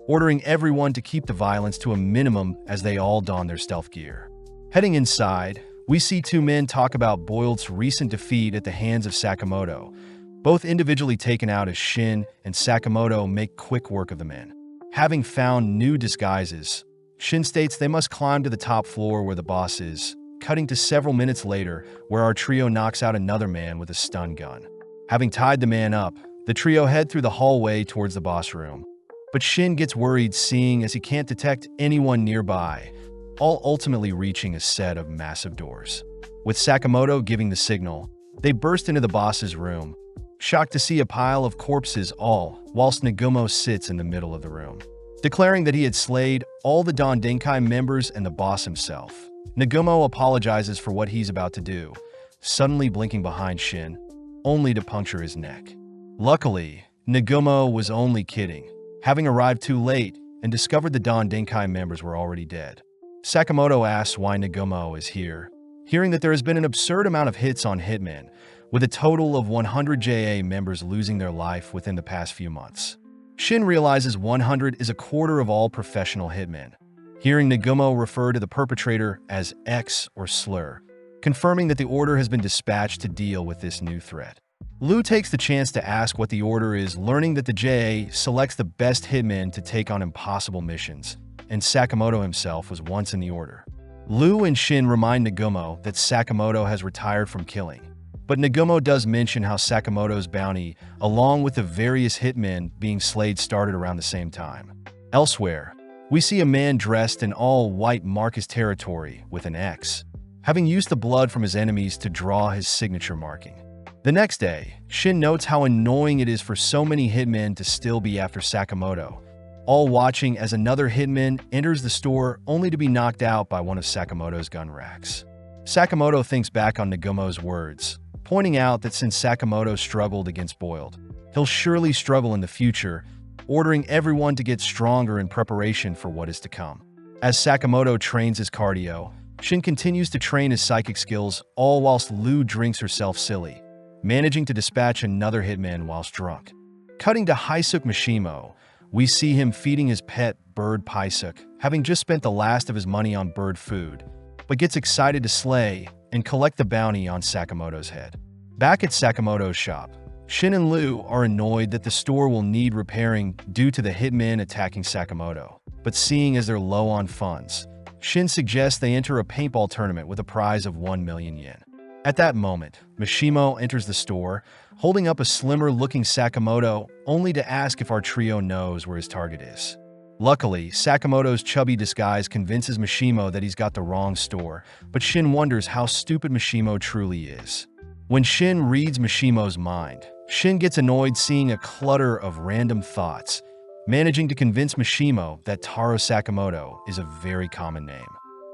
ordering everyone to keep the violence to a minimum as they all don their stealth gear. Heading inside, we see 2 men talk about Boiled's recent defeat at the hands of Sakamoto, both individually taken out as Shin and Sakamoto make quick work of the men. Having found new disguises, Shin states they must climb to the top floor where the boss is, cutting to several minutes later where our trio knocks out another man with a stun gun. Having tied the man up, the trio head through the hallway towards the boss room. But Shin gets worried seeing as he can't detect anyone nearby, all ultimately reaching a set of massive doors. With Sakamoto giving the signal, they burst into the boss's room, shocked to see a pile of corpses all whilst Nagumo sits in the middle of the room. Declaring that he had slayed all the Don Denkai members and the boss himself, Nagumo apologizes for what he's about to do, suddenly blinking behind Shin, only to puncture his neck. Luckily, Nagumo was only kidding, having arrived too late and discovered the Don Denkai members were already dead. Sakamoto asks why Nagumo is here, hearing that there has been an absurd amount of hits on Hitman, with a total of 100 JA members losing their life within the past few months. Shin realizes 100 is a quarter of all professional hitmen, hearing Nagumo refer to the perpetrator as X or slur, confirming that the order has been dispatched to deal with this new threat. Lu takes the chance to ask what the order is, learning that the JA selects the best hitmen to take on impossible missions, and Sakamoto himself was once in the order. Lu and Shin remind Nagumo that Sakamoto has retired from killing, but Nagumo does mention how Sakamoto's bounty, along with the various hitmen being slayed, started around the same time. Elsewhere, we see a man dressed in all white mark his territory with an X, having used the blood from his enemies to draw his signature marking. The next day, Shin notes how annoying it is for so many hitmen to still be after Sakamoto, all watching as another hitman enters the store only to be knocked out by one of Sakamoto's gun racks. Sakamoto thinks back on Nagumo's words, pointing out that since Sakamoto struggled against Boiled, he'll surely struggle in the future, ordering everyone to get stronger in preparation for what is to come. As Sakamoto trains his cardio, Shin continues to train his psychic skills, all whilst Lu drinks herself silly, managing to dispatch another hitman whilst drunk. Cutting to Haisuke Mishimo, we see him feeding his pet bird Paisuke, having just spent the last of his money on bird food, but gets excited to slay and collect the bounty on Sakamoto's head. Back at Sakamoto's shop, Shin and Lu are annoyed that the store will need repairing due to the hitmen attacking Sakamoto, but seeing as they're low on funds, Shin suggests they enter a paintball tournament with a prize of 1 million yen. At that moment, Mishimo enters the store, holding up a slimmer-looking Sakamoto, only to ask if our trio knows where his target is. Luckily, Sakamoto's chubby disguise convinces Mishimo that he's got the wrong store, but Shin wonders how stupid Mishimo truly is. When Shin reads Mishimo's mind, Shin gets annoyed seeing a clutter of random thoughts, managing to convince Mishimo that Taro Sakamoto is a very common name.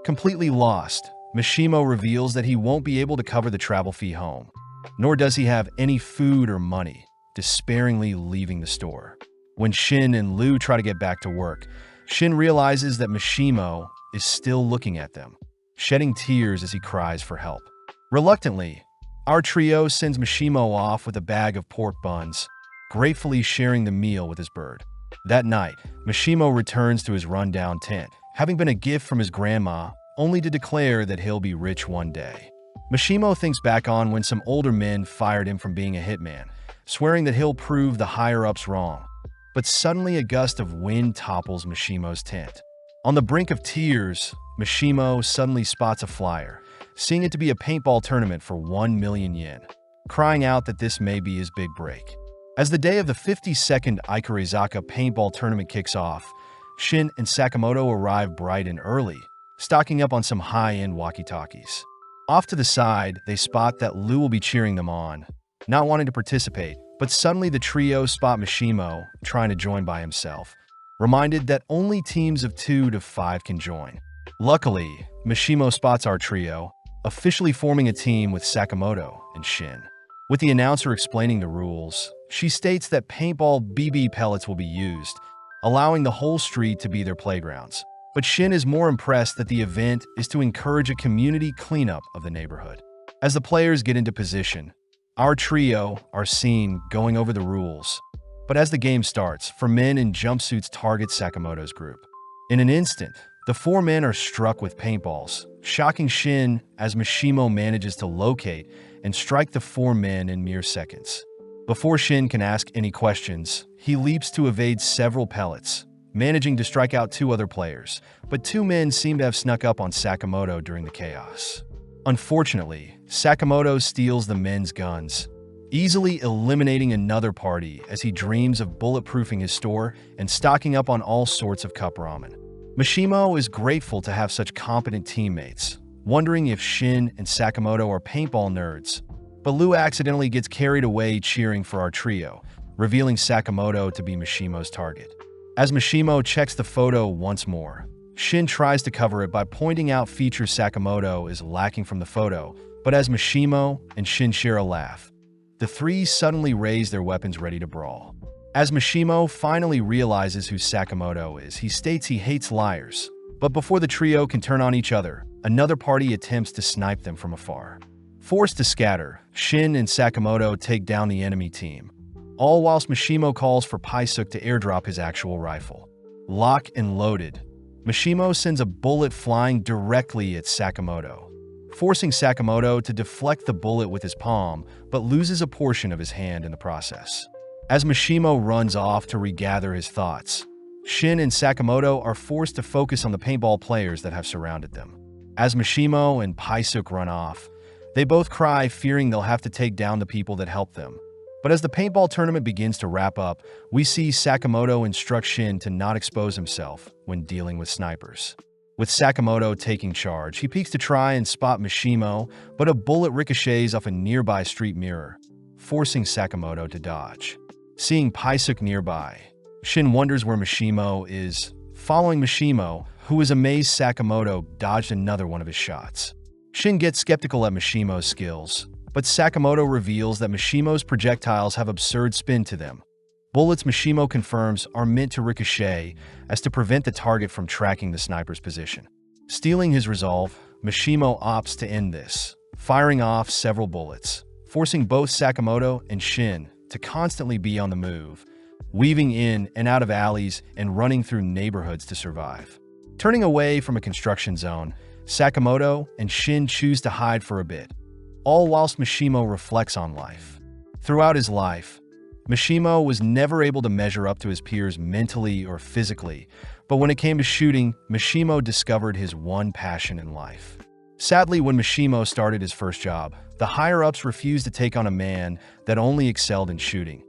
Completely lost, Mishimo reveals that he won't be able to cover the travel fee home, nor does he have any food or money, despairingly leaving the store. When Shin and Lu try to get back to work, Shin realizes that Mishimo is still looking at them, shedding tears as he cries for help. Reluctantly, our trio sends Mishimo off with a bag of pork buns, gratefully sharing the meal with his bird. That night, Mishimo returns to his rundown tent, having been a gift from his grandma, only to declare that he'll be rich one day. Mishimo thinks back on when some older men fired him from being a hitman, swearing that he'll prove the higher-ups wrong. But suddenly a gust of wind topples Mishimo's tent. On the brink of tears, Mishimo suddenly spots a flyer, seeing it to be a paintball tournament for 1 million yen, crying out that this may be his big break. As the day of the 52nd Ikurizaka paintball tournament kicks off, Shin and Sakamoto arrive bright and early, stocking up on some high-end walkie-talkies. Off to the side, they spot that Lu will be cheering them on, not wanting to participate, but suddenly the trio spot Mishimo trying to join by himself, reminded that only teams of 2 to 5 can join. Luckily, Mishimo spots our trio, officially forming a team with Sakamoto and Shin. With the announcer explaining the rules, she states that paintball BB pellets will be used, allowing the whole street to be their playgrounds. But Shin is more impressed that the event is to encourage a community cleanup of the neighborhood. As the players get into position, our trio are seen going over the rules. But as the game starts, 4 men in jumpsuits target Sakamoto's group. In an instant, the 4 men are struck with paintballs, shocking Shin as Mishimo manages to locate and strike the 4 men in mere seconds. Before Shin can ask any questions, he leaps to evade several pellets, managing to strike out 2 other players, but 2 men seem to have snuck up on Sakamoto during the chaos. Unfortunately, Sakamoto steals the men's guns, easily eliminating another party as he dreams of bulletproofing his store and stocking up on all sorts of cup ramen. Mishimo is grateful to have such competent teammates, wondering if Shin and Sakamoto are paintball nerds, but Lu accidentally gets carried away cheering for our trio, revealing Sakamoto to be Mishimo's target. As Mishimo checks the photo once more, Shin tries to cover it by pointing out features Sakamoto is lacking from the photo, but as Mishimo and Shin share a laugh, The three suddenly raise their weapons ready to brawl. As Mishimo finally realizes who Sakamoto is, he states he hates liars. But before the trio can turn on each other, another party attempts to snipe them from afar. Forced to scatter, Shin and Sakamoto take down the enemy team, all whilst Mishimo calls for Paisuk to airdrop his actual rifle. Lock and loaded, Mishimo sends a bullet flying directly at Sakamoto, forcing Sakamoto to deflect the bullet with his palm, but loses a portion of his hand in the process. As Mishimo runs off to regather his thoughts, Shin and Sakamoto are forced to focus on the paintball players that have surrounded them. As Mishimo and Paisuk run off, they both cry, fearing they'll have to take down the people that helped them. But as the paintball tournament begins to wrap up, we see Sakamoto instruct Shin to not expose himself when dealing with snipers. With Sakamoto taking charge, he peeks to try and spot Mishimo, but a bullet ricochets off a nearby street mirror, forcing Sakamoto to dodge. Seeing Paisuk nearby, Shin wonders where Mishimo is. Following Mishimo, who is amazed Sakamoto dodged another one of his shots. Shin gets skeptical at Mishimo's skills, but Sakamoto reveals that Mishimo's projectiles have absurd spin to them. Bullets, Mishimo confirms, are meant to ricochet as to prevent the target from tracking the sniper's position. Stealing his resolve, Mishimo opts to end this, firing off several bullets, forcing both Sakamoto and Shin to constantly be on the move, weaving in and out of alleys and running through neighborhoods to survive. Turning away from a construction zone, Sakamoto and Shin choose to hide for a bit, all whilst Mishimo reflects on life. Throughout his life, Mishimo was never able to measure up to his peers mentally or physically, but when it came to shooting, Mishimo discovered his one passion in life. Sadly, when Mishimo started his first job, the higher-ups refused to take on a man that only excelled in shooting,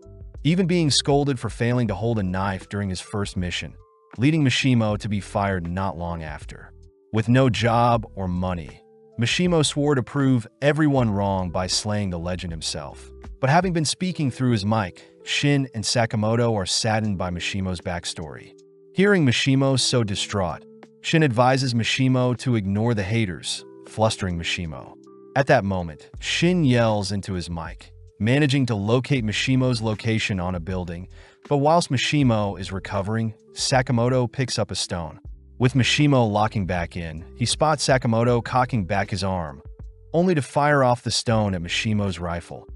even being scolded for failing to hold a knife during his first mission, leading Mishimo to be fired not long after. With no job or money, Mishimo swore to prove everyone wrong by slaying the legend himself. But having been speaking through his mic, Shin and Sakamoto are saddened by Mishimo's backstory. Hearing Mishimo so distraught, Shin advises Mishimo to ignore the haters, flustering Mishimo. At that moment, Shin yells into his mic, managing to locate Mishimo's location on a building, but whilst Mishimo is recovering, Sakamoto picks up a stone. With Mishimo locking back in, he spots Sakamoto cocking back his arm, only to fire off the stone at Mishimo's rifle,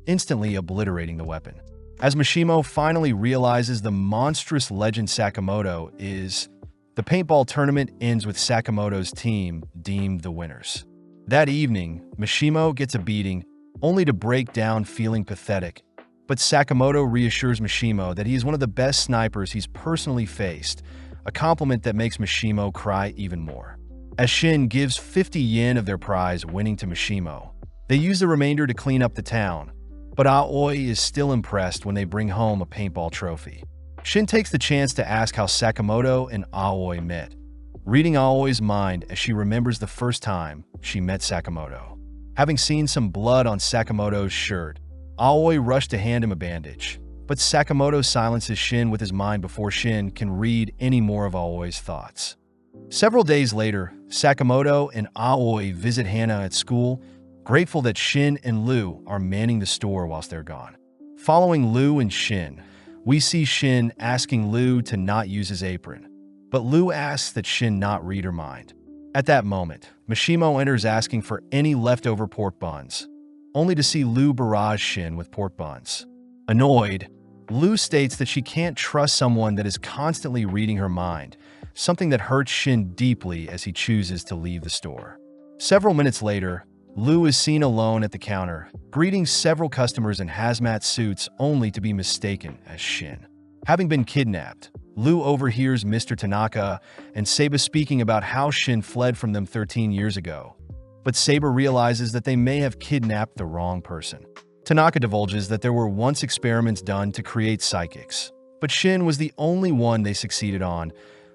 instantly obliterating the weapon. As Mishimo finally realizes the monstrous legend Sakamoto is, the paintball tournament ends with Sakamoto's team deemed the winners. That evening, Mishimo gets a beating, only to break down feeling pathetic, but Sakamoto reassures Mishimo that he is one of the best snipers he's personally faced, a compliment that makes Mishimo cry even more. As Shin gives 50 yen of their prize winning to Mishimo, they use the remainder to clean up the town, but Aoi is still impressed when they bring home a paintball trophy. Shin takes the chance to ask how Sakamoto and Aoi met, reading Aoi's mind as she remembers the first time she met Sakamoto. Having seen some blood on Sakamoto's shirt, Aoi rushed to hand him a bandage, but Sakamoto silences Shin with his mind before Shin can read any more of Aoi's thoughts. Several days later, Sakamoto and Aoi visit Hana at school, grateful that Shin and Lu are manning the store whilst they're gone. Following Lu and Shin, we see Shin asking Lu to not use his apron, but Lu asks that Shin not read her mind. At that moment, Mishimo enters asking for any leftover pork buns, only to see Lu barrage Shin with pork buns. Annoyed, Lu states that she can't trust someone that is constantly reading her mind, something that hurts Shin deeply as he chooses to leave the store. Several minutes later, Lu is seen alone at the counter, greeting several customers in hazmat suits only to be mistaken as Shin. Having been kidnapped, Lu overhears Mr. Tanaka and Saba speaking about how Shin fled from them 13 years ago, but Saba realizes that they may have kidnapped the wrong person. Tanaka divulges that there were once experiments done to create psychics, but Shin was the only one they succeeded on,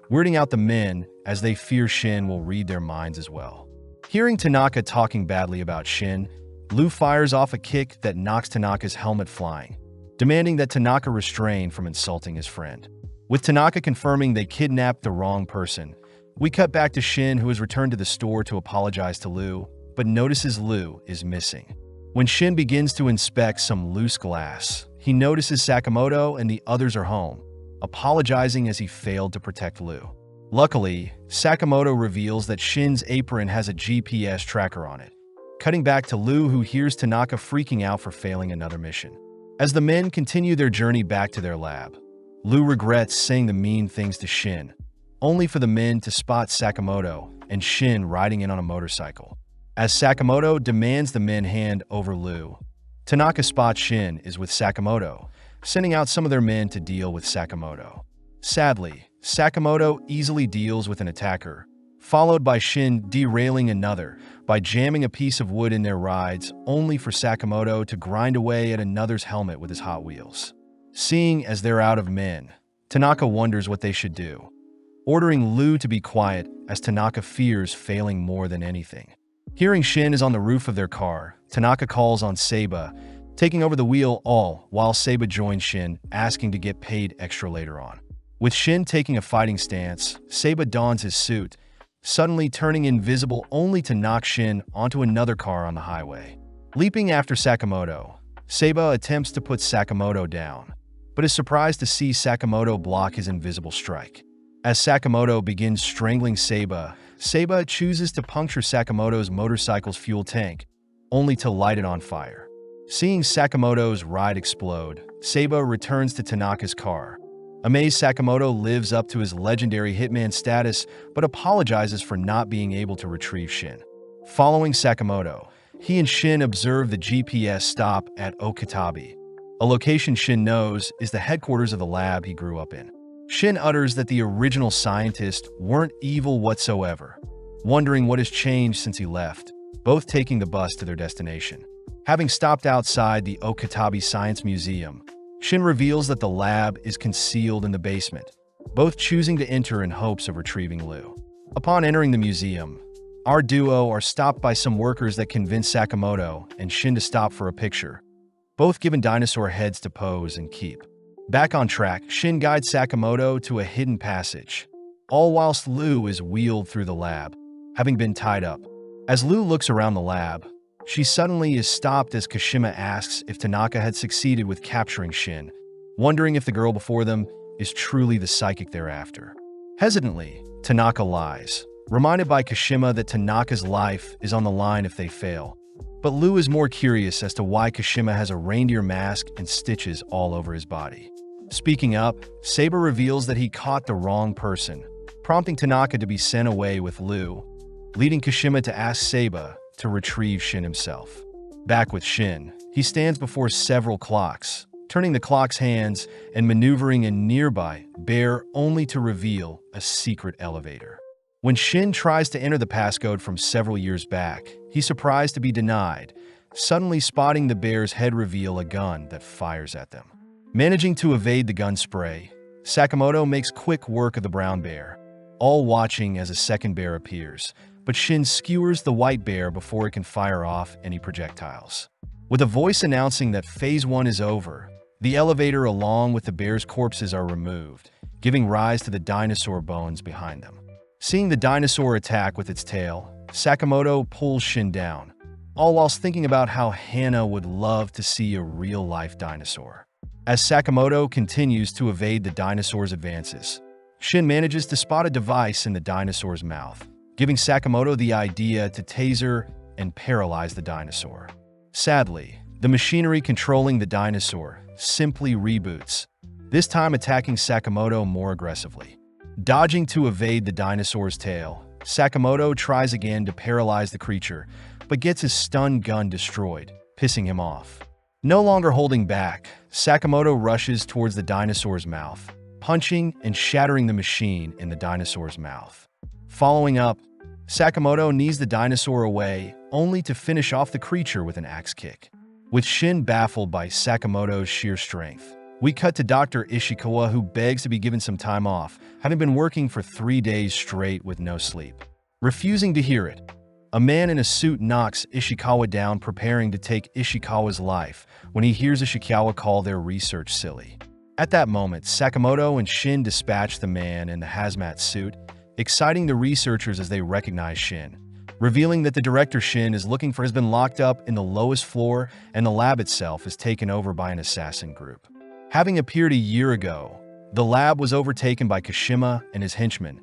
weirding out the men as they fear Shin will read their minds as well. Hearing Tanaka talking badly about Shin, Lu fires off a kick that knocks Tanaka's helmet flying, demanding that Tanaka refrain from insulting his friend. With Tanaka confirming they kidnapped the wrong person, we cut back to Shin, who has returned to the store to apologize to Lu, but notices Lu is missing. When Shin begins to inspect some loose glass, he notices Sakamoto and the others are home, apologizing as he failed to protect Lu. Luckily, Sakamoto reveals that Shin's apron has a GPS tracker on it, cutting back to Lu, who hears Tanaka freaking out for failing another mission. As the men continue their journey back to their lab, Lu regrets saying the mean things to Shin, only for the men to spot Sakamoto and Shin riding in on a motorcycle. As Sakamoto demands the men hand over Lu, Tanaka spots Shin is with Sakamoto, sending out some of their men to deal with Sakamoto. Sadly, Sakamoto easily deals with an attacker, followed by Shin derailing another by jamming a piece of wood in their rides, only for Sakamoto to grind away at another's helmet with his Hot Wheels. Seeing as they're out of men, Tanaka wonders what they should do, ordering Lu to be quiet as Tanaka fears failing more than anything. Hearing Shin is on the roof of their car, Tanaka calls on Seiba, taking over the wheel all while Seiba joins Shin, asking to get paid extra later on. With Shin taking a fighting stance, Seiba dons his suit, suddenly turning invisible only to knock Shin onto another car on the highway. Leaping after Sakamoto, Seiba attempts to put Sakamoto down, but is surprised to see Sakamoto block his invisible strike. As Sakamoto begins strangling Seiba, Seiba chooses to puncture Sakamoto's motorcycle's fuel tank, only to light it on fire. Seeing Sakamoto's ride explode, Seiba returns to Tanaka's car. Amazed, Sakamoto lives up to his legendary Hitman status, but apologizes for not being able to retrieve Shin. Following Sakamoto, he and Shin observe the GPS stop at Okatabe, a location Shin knows is the headquarters of the lab he grew up in. Shin utters that the original scientists weren't evil whatsoever, wondering what has changed since he left, both taking the bus to their destination. Having stopped outside the Okatabe Science Museum, Shin reveals that the lab is concealed in the basement, both choosing to enter in hopes of retrieving Lu. Upon entering the museum, our duo are stopped by some workers that convince Sakamoto and Shin to stop for a picture, both given dinosaur heads to pose and keep. Back on track, Shin guides Sakamoto to a hidden passage, all whilst Lu is wheeled through the lab, having been tied up. As Lu looks around the lab, she suddenly is stopped as Kashima asks if Tanaka had succeeded with capturing Shin, wondering if the girl before them is truly the psychic they're after. Hesitantly, Tanaka lies, reminded by Kashima that Tanaka's life is on the line if they fail. But Lu is more curious as to why Kashima has a reindeer mask and stitches all over his body. Speaking up, Seiba reveals that he caught the wrong person, prompting Tanaka to be sent away with Lu, leading Kashima to ask Seiba to retrieve Shin himself. Back with Shin, he stands before several clocks, turning the clock's hands and maneuvering a nearby bear only to reveal a secret elevator. When Shin tries to enter the passcode from several years back, he's surprised to be denied, suddenly spotting the bear's head reveal a gun that fires at them. Managing to evade the gun spray, Sakamoto makes quick work of the brown bear, all watching as a second bear appears, but Shin skewers the white bear before it can fire off any projectiles. With a voice announcing that Phase 1 is over, the elevator along with the bear's corpses are removed, giving rise to the dinosaur bones behind them. Seeing the dinosaur attack with its tail, Sakamoto pulls Shin down, all whilst thinking about how Hana would love to see a real-life dinosaur. As Sakamoto continues to evade the dinosaur's advances, Shin manages to spot a device in the dinosaur's mouth, giving Sakamoto the idea to taser and paralyze the dinosaur. Sadly, the machinery controlling the dinosaur simply reboots, this time attacking Sakamoto more aggressively. Dodging to evade the dinosaur's tail, Sakamoto tries again to paralyze the creature, but gets his stun gun destroyed, pissing him off. No longer holding back, Sakamoto rushes towards the dinosaur's mouth, punching and shattering the machine in the dinosaur's mouth. Following up, Sakamoto knees the dinosaur away, only to finish off the creature with an axe kick. With Shin baffled by Sakamoto's sheer strength, we cut to Dr. Ishikawa, who begs to be given some time off, having been working for 3 days straight with no sleep. Refusing to hear it, a man in a suit knocks Ishikawa down, preparing to take Ishikawa's life when he hears Ishikawa call their research silly. At that moment, Sakamoto and Shin dispatch the man in the hazmat suit, exciting the researchers as they recognize Shin, revealing that the director Shin is looking for has been locked up in the lowest floor and the lab itself is taken over by an assassin group. Having appeared a year ago, the lab was overtaken by Kashima and his henchmen,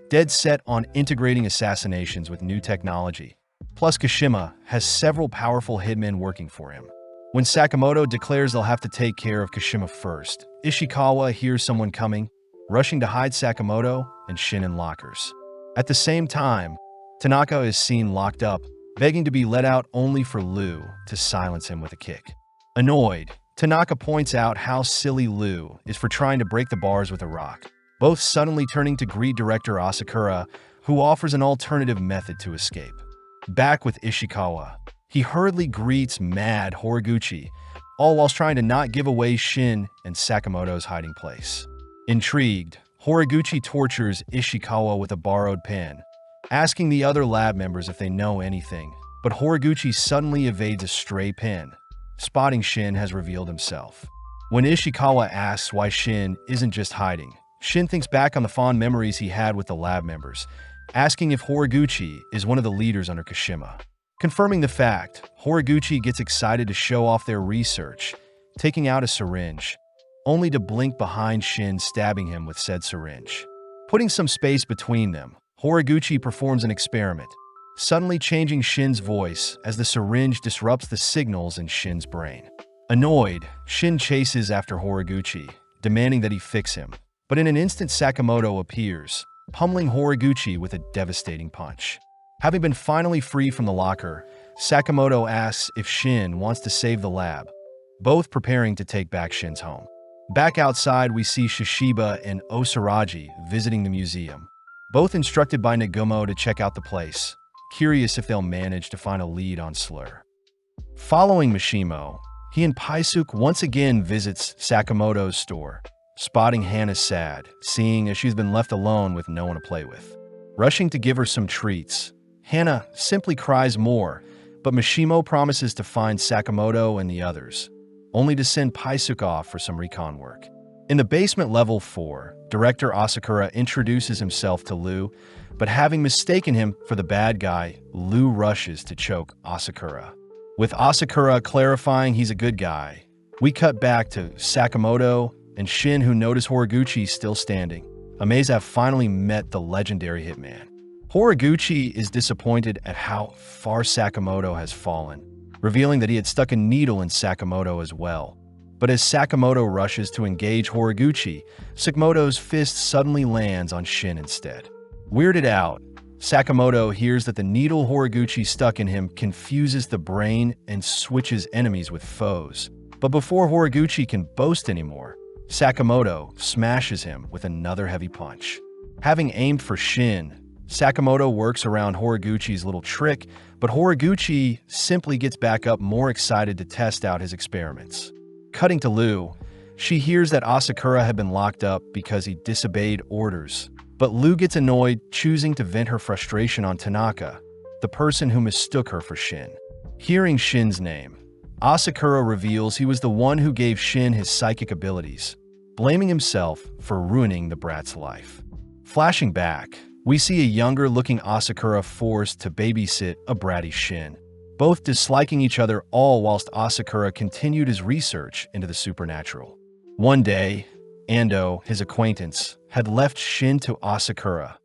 dead set on integrating assassinations with new technology. Plus, Kashima has several powerful hitmen working for him. When Sakamoto declares they'll have to take care of Kashima first, Ishikawa hears someone coming, rushing to hide Sakamoto and Shin in lockers. At the same time, Tanaka is seen locked up, begging to be let out only for Liu to silence him with a kick. Annoyed, Tanaka points out how silly Liu is for trying to break the bars with a rock, both suddenly turning to greet director Asakura, who offers an alternative method to escape. Back with Ishikawa, he hurriedly greets mad Horiguchi, all whilst trying to not give away Shin and Sakamoto's hiding place. Intrigued, Horiguchi tortures Ishikawa with a borrowed pen, asking the other lab members if they know anything, but Horiguchi suddenly evades a stray pen. Spotting Shin has revealed himself. When Ishikawa asks why Shin isn't just hiding, Shin thinks back on the fond memories he had with the lab members, asking if Horiguchi is one of the leaders under Kashima. Confirming the fact, Horiguchi gets excited to show off their research, taking out a syringe, only to blink behind Shin stabbing him with said syringe. Putting some space between them, Horiguchi performs an experiment, suddenly changing Shin's voice as the syringe disrupts the signals in Shin's brain. Annoyed, Shin chases after Horiguchi, demanding that he fix him. But in an instant, Sakamoto appears, pummeling Horiguchi with a devastating punch. Having been finally free from the locker, Sakamoto asks if Shin wants to save the lab, both preparing to take back Shin's home. Back outside, we see Shishiba and Osaraji visiting the museum, both instructed by Nagumo to check out the place, curious if they'll manage to find a lead on Slur. Following Mishimo, he and Paisuke once again visits Sakamoto's store, spotting Hana sad, seeing as she's been left alone with no one to play with. Rushing to give her some treats, Hana simply cries more, but Mishimo promises to find Sakamoto and the others, only to send Paisuke off for some recon work. In the basement level 4, director Asakura introduces himself to Liu, but having mistaken him for the bad guy, Liu rushes to choke Asakura. With Asakura clarifying he's a good guy, we cut back to Sakamoto and Shin, who notice Horiguchi still standing, amazed to have finally met the legendary Hitman. Horiguchi is disappointed at how far Sakamoto has fallen, revealing that he had stuck a needle in Sakamoto as well. But as Sakamoto rushes to engage Horiguchi, Sakamoto's fist suddenly lands on Shin instead. Weirded out, Sakamoto hears that the needle Horiguchi stuck in him confuses the brain and switches enemies with foes. But before Horiguchi can boast anymore, Sakamoto smashes him with another heavy punch. Having aimed for Shin, Sakamoto works around Horiguchi's little trick, but Horiguchi simply gets back up, more excited to test out his experiments. Cutting to Liu, she hears that Asakura had been locked up because he disobeyed orders, but Liu gets annoyed, choosing to vent her frustration on Tanaka, the person who mistook her for Shin. Hearing Shin's name, Asakura reveals he was the one who gave Shin his psychic abilities, blaming himself for ruining the brat's life. Flashing back, we see a younger-looking Asakura forced to babysit a bratty Shin, both disliking each other, all whilst Asakura continued his research into the supernatural. One day, Ando, his acquaintance, had left Shin to Asakura,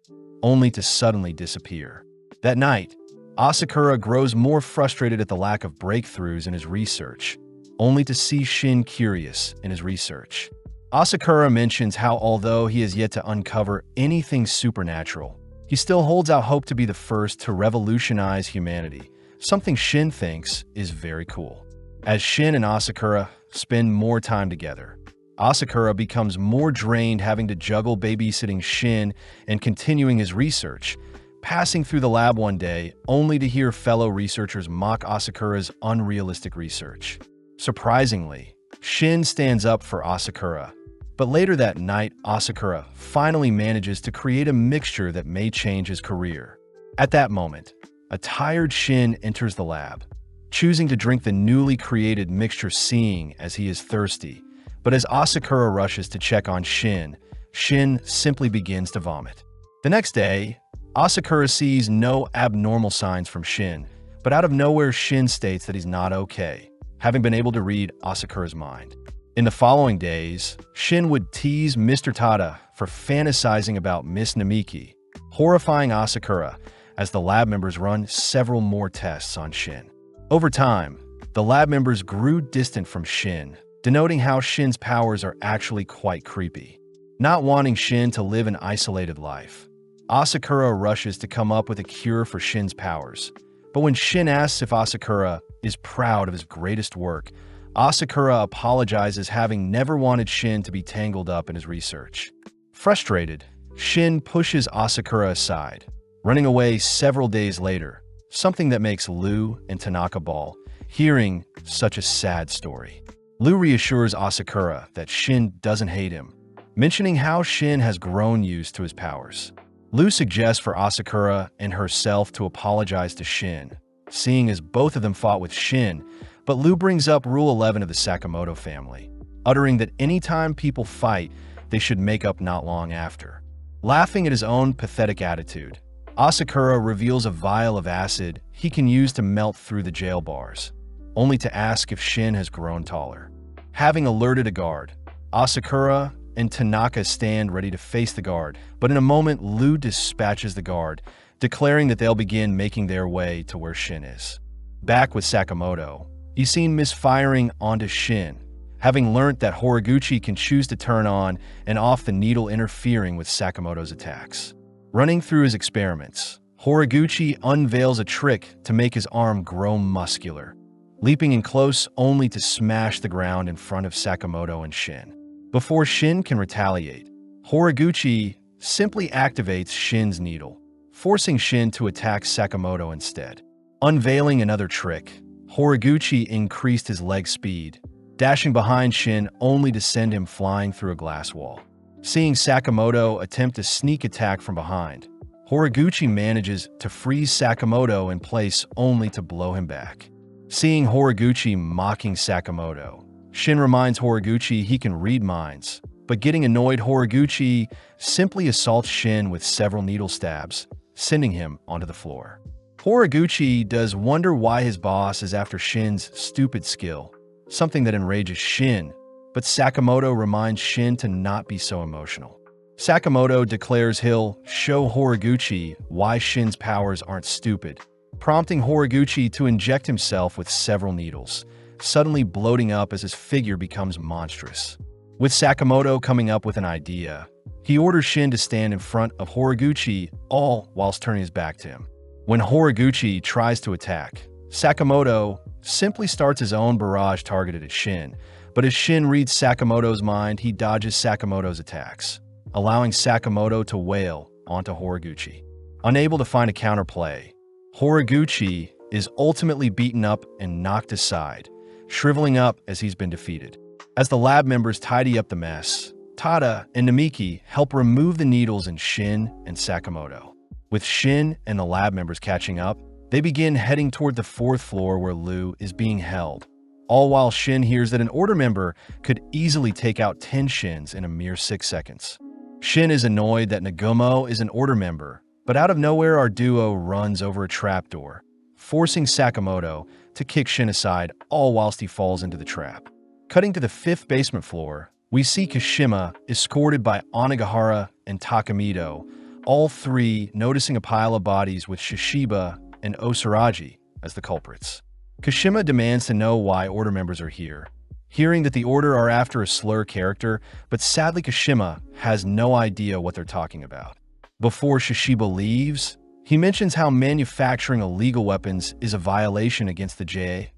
only to suddenly disappear. That night, Asakura grows more frustrated at the lack of breakthroughs in his research, only to see Shin curious in his research. Asakura mentions how although he has yet to uncover anything supernatural, he still holds out hope to be the first to revolutionize humanity, something Shin thinks is very cool. As Shin and Asakura spend more time together, Asakura becomes more drained, having to juggle babysitting Shin and continuing his research, passing through the lab one day only to hear fellow researchers mock Asakura's unrealistic research. Surprisingly, Shin stands up for Asakura, but later that night, Asakura finally manages to create a mixture that may change his career. At that moment, a tired Shin enters the lab, choosing to drink the newly created mixture, seeing as he is thirsty. But as Asakura rushes to check on Shin, Shin simply begins to vomit. The next day, Asakura sees no abnormal signs from Shin, but out of nowhere Shin states that he's not okay, having been able to read Asakura's mind. In the following days, Shin would tease Mr. Tada for fantasizing about Miss Namiki, horrifying Asakura as the lab members run several more tests on Shin. Over time, the lab members grew distant from Shin, denoting how Shin's powers are actually quite creepy. Not wanting Shin to live an isolated life, Asakura rushes to come up with a cure for Shin's powers. But when Shin asks if Asakura is proud of his greatest work, Asakura apologizes, having never wanted Shin to be tangled up in his research. Frustrated, Shin pushes Asakura aside, running away several days later, something that makes Lu and Tanaka bawl, hearing such a sad story. Lu reassures Asakura that Shin doesn't hate him, mentioning how Shin has grown used to his powers. Lu suggests for Asakura and herself to apologize to Shin, seeing as both of them fought with Shin, but Lu brings up Rule 11 of the Sakamoto family, uttering that anytime people fight, they should make up not long after. Laughing at his own pathetic attitude, Asakura reveals a vial of acid he can use to melt through the jail bars, only to ask if Shin has grown taller. Having alerted a guard, Asakura and Tanaka stand ready to face the guard, but in a moment Lu dispatches the guard, declaring that they'll begin making their way to where Shin is. Back with Sakamoto, he's seen misfiring onto Shin, having learnt that Horiguchi can choose to turn on and off the needle, interfering with Sakamoto's attacks. Running through his experiments, Horiguchi unveils a trick to make his arm grow muscular, leaping in close only to smash the ground in front of Sakamoto and Shin. Before Shin can retaliate, Horiguchi simply activates Shin's needle, forcing Shin to attack Sakamoto instead. Unveiling another trick, Horiguchi increased his leg speed, dashing behind Shin only to send him flying through a glass wall. Seeing Sakamoto attempt a sneak attack from behind, Horiguchi manages to freeze Sakamoto in place only to blow him back. Seeing Horiguchi mocking Sakamoto, Shin reminds Horiguchi he can read minds, but getting annoyed, Horiguchi simply assaults Shin with several needle stabs, sending him onto the floor. Horiguchi does wonder why his boss is after Shin's stupid skill, something that enrages Shin, but Sakamoto reminds Shin to not be so emotional. Sakamoto declares he'll show Horiguchi why Shin's powers aren't stupid, prompting Horiguchi to inject himself with several needles, suddenly bloating up as his figure becomes monstrous. With Sakamoto coming up with an idea, he orders Shin to stand in front of Horiguchi, all whilst turning his back to him. When Horiguchi tries to attack, Sakamoto simply starts his own barrage targeted at Shin, but as Shin reads Sakamoto's mind, he dodges Sakamoto's attacks, allowing Sakamoto to wail onto Horiguchi. Unable to find a counterplay, Horiguchi is ultimately beaten up and knocked aside, shriveling up as he's been defeated. As the lab members tidy up the mess, Tada and Namiki help remove the needles in Shin and Sakamoto. With Shin and the lab members catching up, they begin heading toward the 4th floor where Lu is being held, all while Shin hears that an order member could easily take out 10 Shins in a mere 6 seconds. Shin is annoyed that Nagumo is an order member, but out of nowhere our duo runs over a trapdoor, forcing Sakamoto to kick Shin aside, all whilst he falls into the trap. Cutting to the 5th basement floor, we see Kashima escorted by Onigahara and Takamito, all three noticing a pile of bodies with Shishiba and Osaraji as the culprits. Kashima demands to know why order members are here, hearing that the order are after a slur character, but sadly Kashima has no idea what they're talking about. Before Shishiba leaves, he mentions how manufacturing illegal weapons is a violation against the JA,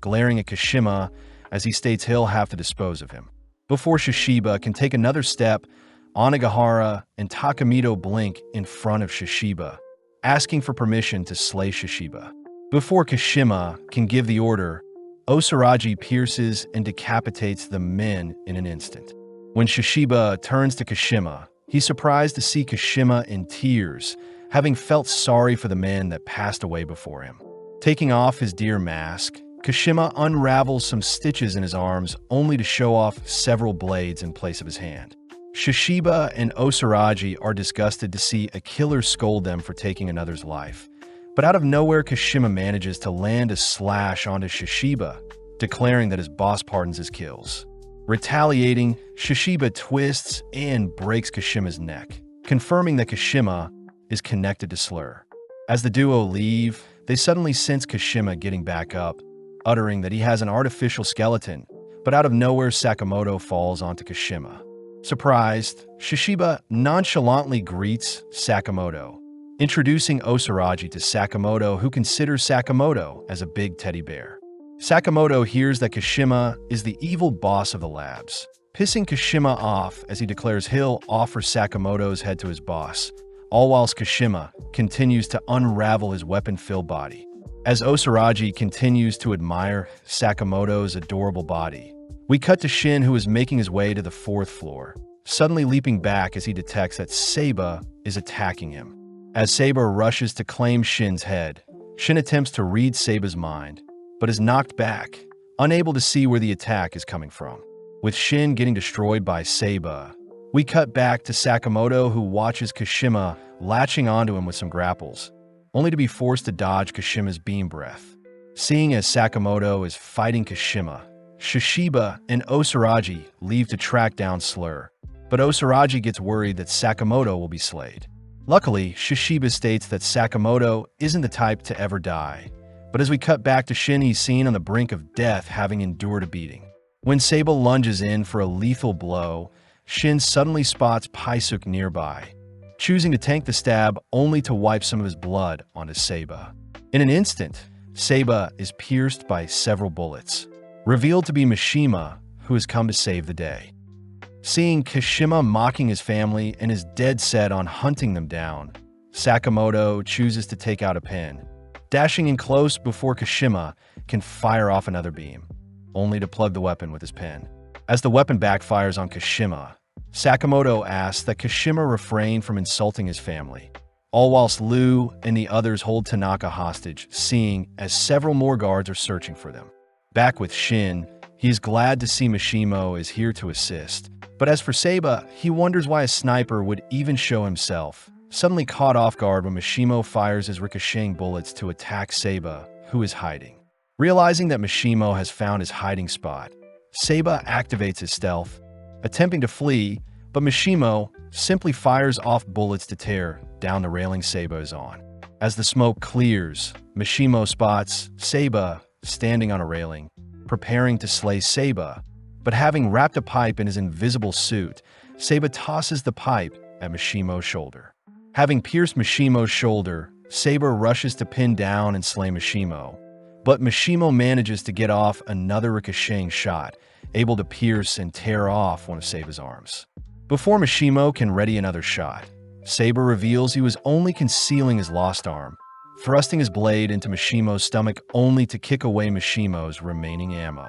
glaring at Kashima as he states he'll have to dispose of him. Before Shishiba can take another step, Onigahara and Takamito blink in front of Shishiba, asking for permission to slay Shishiba. Before Kashima can give the order, Osaraji pierces and decapitates the men in an instant. When Shishiba turns to Kashima, he's surprised to see Kashima in tears, having felt sorry for the men that passed away before him. Taking off his deer mask, Kashima unravels some stitches in his arms only to show off several blades in place of his hand. Shishiba and Osaraji are disgusted to see a killer scold them for taking another's life. But out of nowhere, Kashima manages to land a slash onto Shishiba, declaring that his boss pardons his kills. Retaliating, Shishiba twists and breaks Kashima's neck, confirming that Kashima is connected to Slur. As the duo leave, they suddenly sense Kashima getting back up, uttering that he has an artificial skeleton, but out of nowhere Sakamoto falls onto Kashima. Surprised, Shishiba nonchalantly greets Sakamoto, introducing Osaraji to Sakamoto, who considers Sakamoto as a big teddy bear. Sakamoto hears that Kashima is the evil boss of the labs, pissing Kashima off as he declares he'll offer Sakamoto's head to his boss, all whilst Kashima continues to unravel his weapon-filled body. As Osaraji continues to admire Sakamoto's adorable body, we cut to Shin, who is making his way to the 4th floor, suddenly leaping back as he detects that Seiba is attacking him. As Seiba rushes to claim Shin's head, Shin attempts to read Seiba's mind, but is knocked back, unable to see where the attack is coming from. With Shin getting destroyed by Seiba, we cut back to Sakamoto, who watches Kashima latching onto him with some grapples, only to be forced to dodge Kashima's beam breath. Seeing as Sakamoto is fighting Kashima, Shishiba and Osaraji leave to track down Slur, but Osaraji gets worried that Sakamoto will be slayed. Luckily, Shishiba states that Sakamoto isn't the type to ever die, but as we cut back to Shin, he's seen on the brink of death, having endured a beating. When Seiba lunges in for a lethal blow, Shin suddenly spots Paisuk nearby, choosing to tank the stab only to wipe some of his blood onto Seiba. In an instant, Seiba is pierced by several bullets, revealed to be Mishima, who has come to save the day. Seeing Kashima mocking his family and is dead set on hunting them down, Sakamoto chooses to take out a pen, dashing in close before Kashima can fire off another beam, only to plug the weapon with his pen. As the weapon backfires on Kashima, Sakamoto asks that Kashima refrain from insulting his family, all whilst Liu and the others hold Tanaka hostage, seeing as several more guards are searching for them. Back with Shin, he is glad to see Mishimo is here to assist, but as for Seiba, he wonders why a sniper would even show himself, suddenly caught off guard when Mishimo fires his ricocheting bullets to attack Seiba, who is hiding. Realizing that Mishimo has found his hiding spot, Seiba activates his stealth, attempting to flee, but Mishimo simply fires off bullets to tear down the railing Seiba is on. As the smoke clears, Mishimo spots Seiba standing on a railing, preparing to slay Seiba, but having wrapped a pipe in his invisible suit, Seiba tosses the pipe at Mishimo's shoulder. Having pierced Mishimo's shoulder, Seiba rushes to pin down and slay Mishimo, but Mishimo manages to get off another ricocheting shot, able to pierce and tear off one of Seiba's arms. Before Mishimo can ready another shot, Seiba reveals he was only concealing his lost arm, thrusting his blade into Mishimo's stomach only to kick away Mishimo's remaining ammo.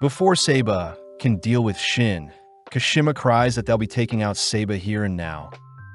Before Seiba can deal with Shin, Kashima cries that they'll be taking out Seiba here and now,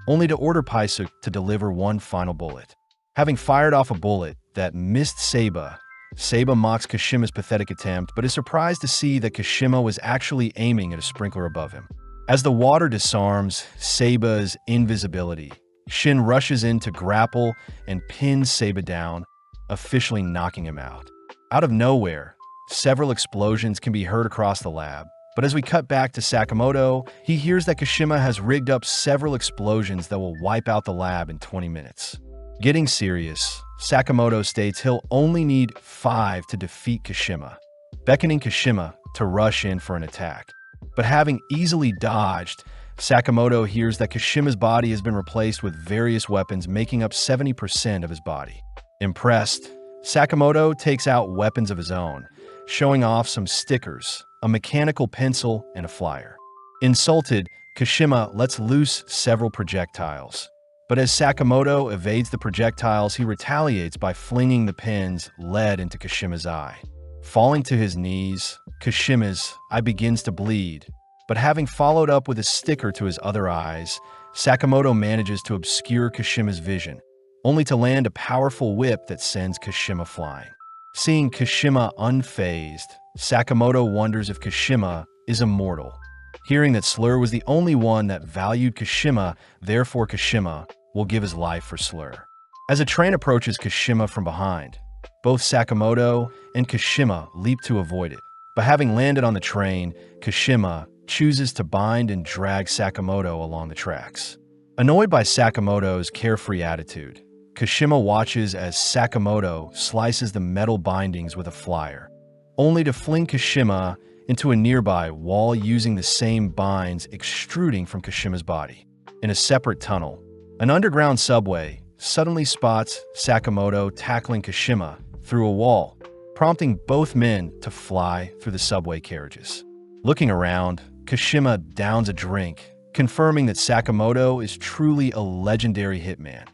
only to order Paisuk to deliver one final bullet. Having fired off a bullet that missed Seiba, Seiba mocks Kashima's pathetic attempt, but is surprised to see that Kashima was actually aiming at a sprinkler above him. As the water disarms Seiba's invisibility, Shin rushes in to grapple and pins Seiba down, officially knocking him out. Out of nowhere, several explosions can be heard across the lab, but as we cut back to Sakamoto, he hears that Kashima has rigged up several explosions that will wipe out the lab in 20 minutes. Getting serious, Sakamoto states he'll only need 5 to defeat Kashima, beckoning Kashima to rush in for an attack. But having easily dodged, Sakamoto hears that Kashima's body has been replaced with various weapons making up 70% of his body. Impressed, Sakamoto takes out weapons of his own, showing off some stickers, a mechanical pencil, and a flyer. Insulted, Kashima lets loose several projectiles. But as Sakamoto evades the projectiles, he retaliates by flinging the pen's lead into Kashima's eye. Falling to his knees, Kashima's eye begins to bleed, but having followed up with a sticker to his other eyes, Sakamoto manages to obscure Kashima's vision, only to land a powerful whip that sends Kashima flying. Seeing Kashima unfazed, Sakamoto wonders if Kashima is immortal, hearing that Slur was the only one that valued Kashima, therefore Kashima will give his life for Slur. As a train approaches Kashima from behind, both Sakamoto and Kashima leap to avoid it. But having landed on the train, Kashima chooses to bind and drag Sakamoto along the tracks. Annoyed by Sakamoto's carefree attitude, Kashima watches as Sakamoto slices the metal bindings with a flyer, only to fling Kashima into a nearby wall using the same binds extruding from Kashima's body. In a separate tunnel, an underground subway suddenly spots Sakamoto tackling Kashima through a wall, prompting both men to fly through the subway carriages. Looking around, Kashima downs a drink, confirming that Sakamoto is truly a legendary hitman,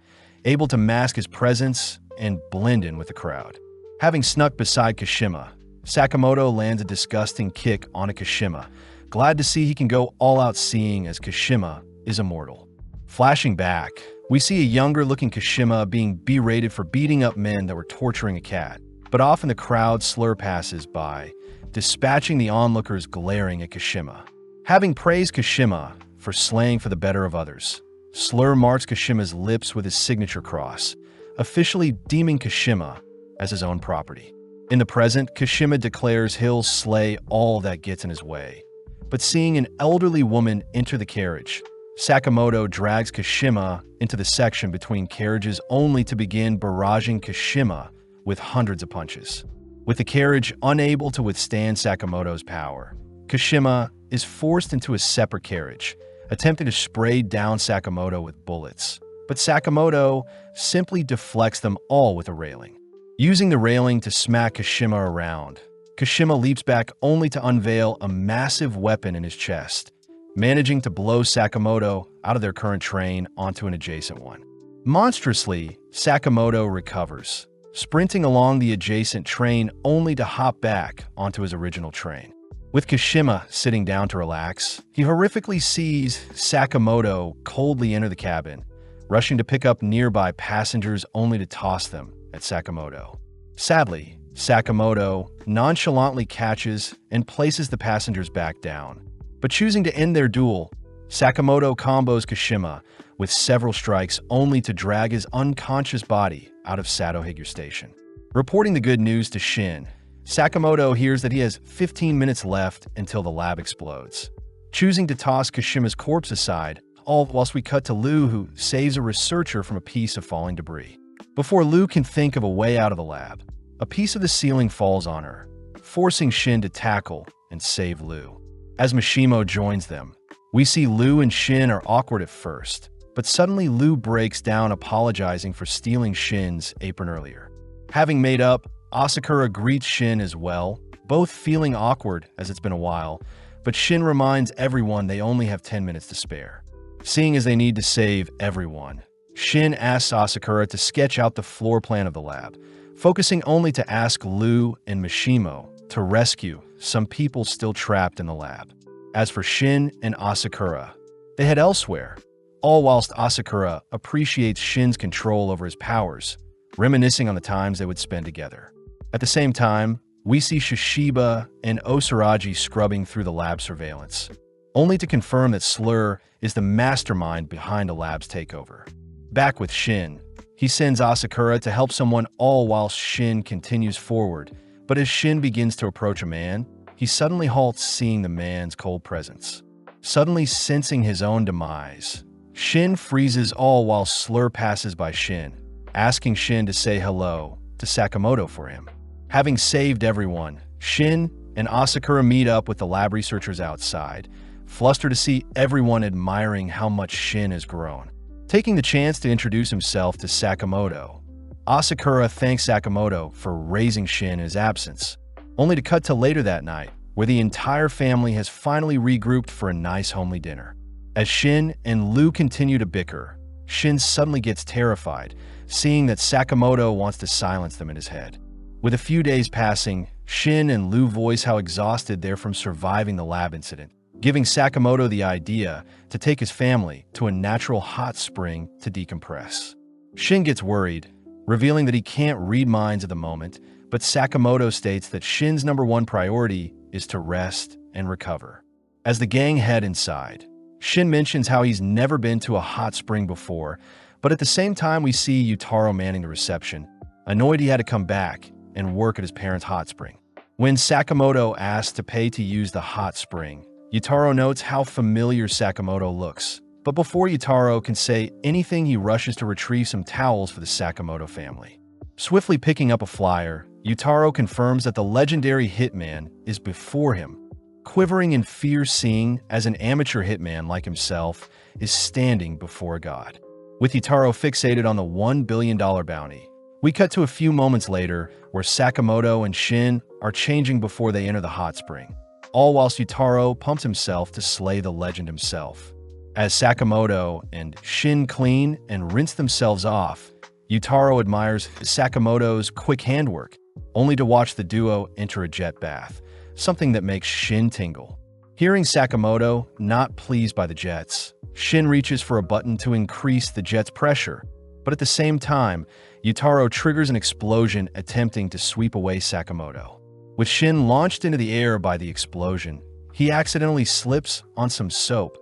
able to mask his presence and blend in with the crowd. Having snuck beside Kashima, Sakamoto lands a disgusting kick onto Kashima, glad to see he can go all out seeing as Kashima is immortal. Flashing back, we see a younger-looking Kashima being berated for beating up men that were torturing a cat, but often the crowd Slur passes by, dispatching the onlookers glaring at Kashima. Having praised Kashima for slaying for the better of others, Slur marks Kashima's lips with his signature cross, officially deeming Kashima as his own property. In the present, Kashima declares he'll slay all that gets in his way. But seeing an elderly woman enter the carriage, Sakamoto drags Kashima into the section between carriages only to begin barraging Kashima with hundreds of punches. With the carriage unable to withstand Sakamoto's power, Kashima is forced into a separate carriage, attempting to spray down Sakamoto with bullets. But Sakamoto simply deflects them all with a railing. Using the railing to smack Kashima around, Kashima leaps back only to unveil a massive weapon in his chest, managing to blow Sakamoto out of their current train onto an adjacent one. Monstrously, Sakamoto recovers, sprinting along the adjacent train only to hop back onto his original train. With Kashima sitting down to relax, he horrifically sees Sakamoto coldly enter the cabin, rushing to pick up nearby passengers only to toss them at Sakamoto. Sadly, Sakamoto nonchalantly catches and places the passengers back down. But choosing to end their duel, Sakamoto combos Kashima with several strikes only to drag his unconscious body out of Sato Station. Reporting the good news to Shin, Sakamoto hears that he has 15 minutes left until the lab explodes. Choosing to toss Kashima's corpse aside, all whilst we cut to Lu, who saves a researcher from a piece of falling debris. Before Lu can think of a way out of the lab, a piece of the ceiling falls on her, forcing Shin to tackle and save Lu. As Mishimo joins them, we see Lu and Shin are awkward at first, but suddenly Lu breaks down apologizing for stealing Shin's apron earlier. Having made up, Asakura greets Shin as well, both feeling awkward as it's been a while, but Shin reminds everyone they only have 10 minutes to spare. Seeing as they need to save everyone, Shin asks Asakura to sketch out the floor plan of the lab, focusing only to ask Lu and Mishimo to rescue some people still trapped in the lab. As for Shin and Asakura, they head elsewhere, all whilst Asakura appreciates Shin's control over his powers, reminiscing on the times they would spend together. At the same time, we see Shishiba and Osaraji scrubbing through the lab surveillance, only to confirm that Slur is the mastermind behind the lab's takeover. Back with Shin, he sends Asakura to help someone all whilst Shin continues forward, but as Shin begins to approach a man, he suddenly halts seeing the man's cold presence. Suddenly sensing his own demise, Shin freezes all while Slur passes by Shin, asking Shin to say hello to Sakamoto for him. Having saved everyone, Shin and Asakura meet up with the lab researchers outside, flustered to see everyone admiring how much Shin has grown. Taking the chance to introduce himself to Sakamoto, Asakura thanks Sakamoto for raising Shin in his absence, only to cut to later that night, where the entire family has finally regrouped for a nice homely dinner. As Shin and Lu continue to bicker, Shin suddenly gets terrified, seeing that Sakamoto wants to silence them in his head. With a few days passing, Shin and Lu voice how exhausted they're from surviving the lab incident, giving Sakamoto the idea to take his family to a natural hot spring to decompress. Shin gets worried, revealing that he can't read minds at the moment, but Sakamoto states that Shin's #1 priority is to rest and recover. As the gang head inside, Shin mentions how he's never been to a hot spring before, but at the same time we see Yutaro manning the reception, annoyed he had to come back and work at his parents' hot spring. When Sakamoto asks to pay to use the hot spring, Yutaro notes how familiar Sakamoto looks. But before Yutaro can say anything, he rushes to retrieve some towels for the Sakamoto family. Swiftly picking up a flyer, Yutaro confirms that the legendary Hitman is before him, quivering in fear seeing as an amateur hitman like himself is standing before God. With Yutaro fixated on the $1 billion bounty, we cut to a few moments later where Sakamoto and Shin are changing before they enter the hot spring, all whilst Yutaro pumps himself to slay the legend himself. As Sakamoto and Shin clean and rinse themselves off, Yutaro admires Sakamoto's quick handwork, only to watch the duo enter a jet bath, something that makes Shin tingle. Hearing Sakamoto not pleased by the jets, Shin reaches for a button to increase the jet's pressure, but at the same time, Yutaro triggers an explosion attempting to sweep away Sakamoto. With Shin launched into the air by the explosion, he accidentally slips on some soap,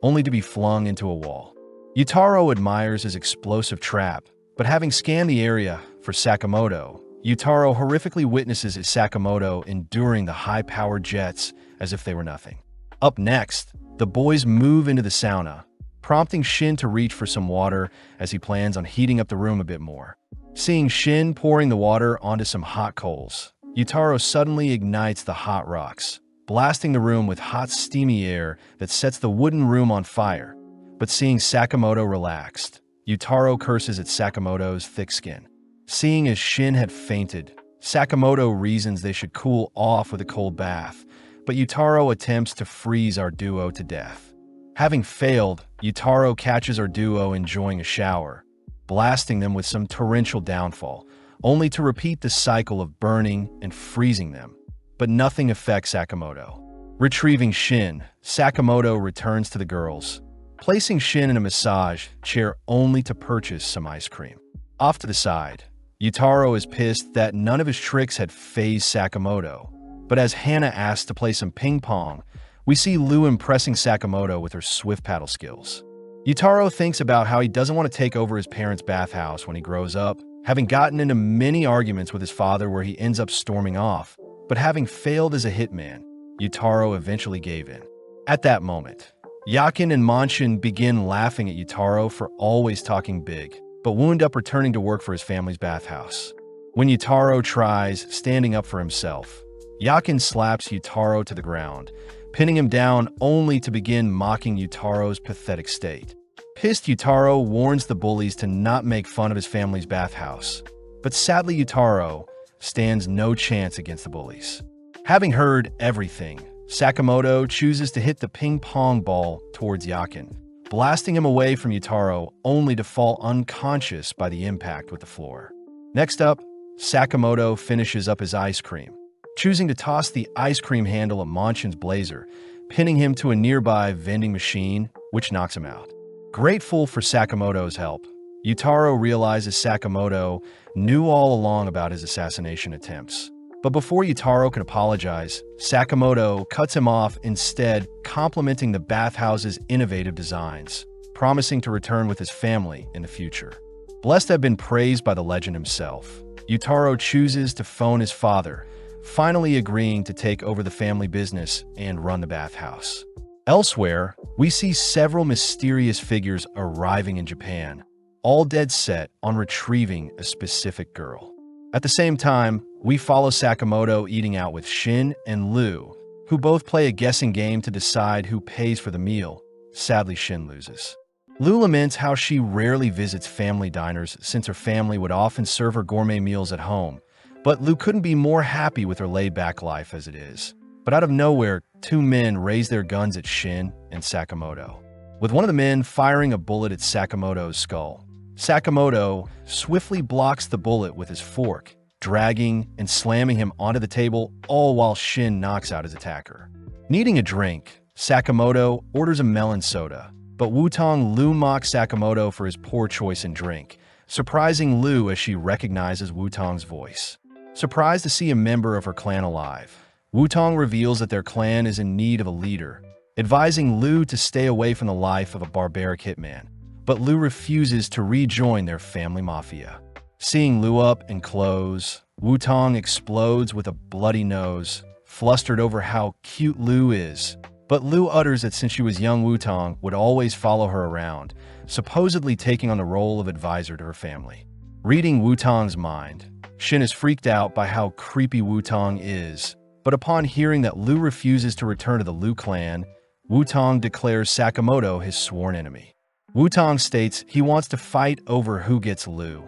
only to be flung into a wall. Yutaro admires his explosive trap, but having scanned the area for Sakamoto, Yutaro horrifically witnesses Sakamoto enduring the high-powered jets as if they were nothing. Up next, the boys move into the sauna, prompting Shin to reach for some water as he plans on heating up the room a bit more. Seeing Shin pouring the water onto some hot coals, Yutaro suddenly ignites the hot rocks, blasting the room with hot steamy air that sets the wooden room on fire. But seeing Sakamoto relaxed, Yutaro curses at Sakamoto's thick skin. Seeing as Shin had fainted, Sakamoto reasons they should cool off with a cold bath, but Yutaro attempts to freeze our duo to death. Having failed, Yutaro catches our duo enjoying a shower, blasting them with some torrential downfall, only to repeat the cycle of burning and freezing them. But nothing affects Sakamoto. Retrieving Shin, Sakamoto returns to the girls, placing Shin in a massage chair only to purchase some ice cream. Off to the side, Yutaro is pissed that none of his tricks had fazed Sakamoto, but as Hana asks to play some ping pong, we see Lu impressing Sakamoto with her swift paddle skills. Yutaro thinks about how he doesn't want to take over his parents' bathhouse when he grows up, having gotten into many arguments with his father where he ends up storming off, but having failed as a hitman, Yutaro eventually gave in. At that moment, Yakin and Manshin begin laughing at Yutaro for always talking big, but wound up returning to work for his family's bathhouse. When Yutaro tries standing up for himself, Yakin slaps Yutaro to the ground, pinning him down only to begin mocking Yutaro's pathetic state. Pissed, Yutaro warns the bullies to not make fun of his family's bathhouse, but sadly Yutaro stands no chance against the bullies. Having heard everything, Sakamoto chooses to hit the ping pong ball towards Yakin, blasting him away from Yutaro only to fall unconscious by the impact with the floor. Next up, Sakamoto finishes up his ice cream, choosing to toss the ice cream handle at Manshin's blazer, pinning him to a nearby vending machine, which knocks him out. Grateful for Sakamoto's help, Yutaro realizes Sakamoto knew all along about his assassination attempts. But before Yutaro can apologize, Sakamoto cuts him off, instead complimenting the bathhouse's innovative designs, promising to return with his family in the future. Blessed to have been praised by the legend himself, Yutaro chooses to phone his father, finally agreeing to take over the family business and run the bathhouse. Elsewhere, we see several mysterious figures arriving in Japan, all dead set on retrieving a specific girl. At the same time, we follow Sakamoto eating out with Shin and Lu, who both play a guessing game to decide who pays for the meal. Sadly, Shin loses. Lu laments how she rarely visits family diners since her family would often serve her gourmet meals at home, but Lu couldn't be more happy with her laid-back life as it is. But out of nowhere, two men raise their guns at Shin and Sakamoto, with one of the men firing a bullet at Sakamoto's skull. Sakamoto swiftly blocks the bullet with his fork, dragging and slamming him onto the table, all while Shin knocks out his attacker. Needing a drink, Sakamoto orders a melon soda, but Wutong Lu mocks Sakamoto for his poor choice in drink, surprising Lu as she recognizes Wutong's voice. Surprised to see a member of her clan alive, Wutong reveals that their clan is in need of a leader, advising Lu to stay away from the life of a barbaric hitman. But Lu refuses to rejoin their family mafia. Seeing Lu up in clothes, Wu-Tong explodes with a bloody nose, flustered over how cute Lu is. But Lu utters that since she was young, Wu-Tong would always follow her around, supposedly taking on the role of advisor to her family. Reading Wu-Tong's mind, Shin is freaked out by how creepy Wu-Tong is, but upon hearing that Lu refuses to return to the Lu clan, Wu-Tong declares Sakamoto his sworn enemy. Wu-Tong states he wants to fight over who gets Lu,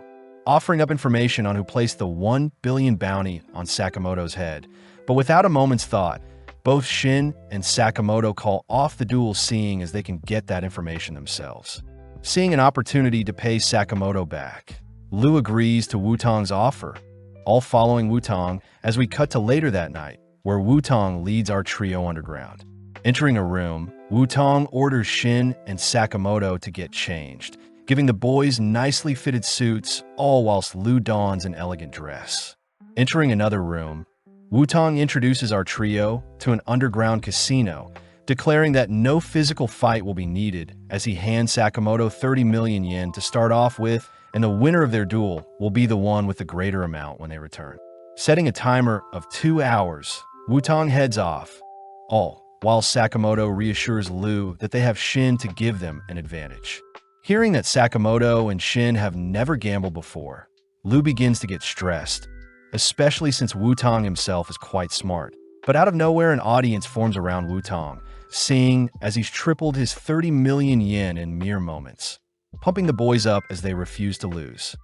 offering up information on who placed the 1 billion bounty on Sakamoto's head. But without a moment's thought, both Shin and Sakamoto call off the duel, seeing as they can get that information themselves. Seeing an opportunity to pay Sakamoto back, Lu agrees to Wu-Tong's offer, all following Wu-Tong as we cut to later that night, where Wu-Tong leads our trio underground. Entering a room, Wu-Tong orders Shin and Sakamoto to get changed, giving the boys nicely fitted suits, all whilst Lu dons an elegant dress. Entering another room, Wu-Tong introduces our trio to an underground casino, declaring that no physical fight will be needed as he hands Sakamoto 30 million yen to start off with, and the winner of their duel will be the one with the greater amount when they return. Setting a timer of 2 hours, Wu-Tong heads off, all while Sakamoto reassures Lu that they have Shin to give them an advantage. Hearing that Sakamoto and Shin have never gambled before, Lu begins to get stressed, especially since Wu-Tong himself is quite smart. But out of nowhere, an audience forms around Wu-Tong, seeing as he's tripled his 30 million yen in mere moments, pumping the boys up as they refuse to lose.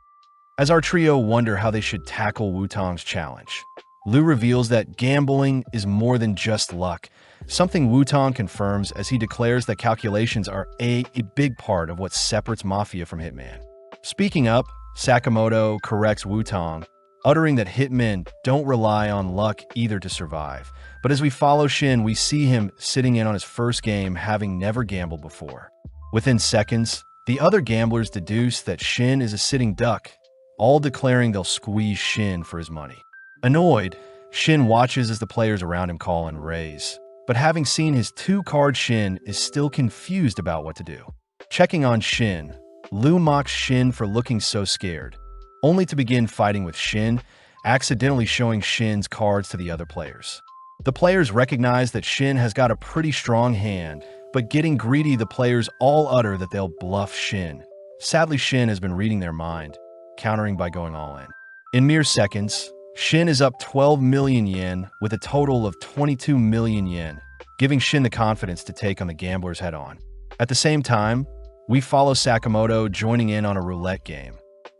As our trio wonder how they should tackle Wu-Tong's challenge, Lu reveals that gambling is more than just luck, something Wu-Tong confirms as he declares that calculations are a big part of what separates Mafia from Hitman. Speaking up, Sakamoto corrects Wu-Tong, uttering that hitmen don't rely on luck either to survive. But as we follow Shin, we see him sitting in on his first game, having never gambled before. Within seconds, the other gamblers deduce that Shin is a sitting duck, all declaring they'll squeeze Shin for his money. Annoyed, Shin watches as the players around him call and raise. But having seen his 2-card, Shin is still confused about what to do. Checking on Shin, Lu mocks Shin for looking so scared, only to begin fighting with Shin, accidentally showing Shin's cards to the other players. The players recognize that Shin has got a pretty strong hand, but getting greedy, the players all utter that they'll bluff Shin. Sadly, Shin has been reading their mind, countering by going all in. In mere seconds, Shin is up 12 million yen with a total of 22 million yen, giving Shin the confidence to take on the gamblers head-on. At the same time, we follow Sakamoto joining in on a roulette game,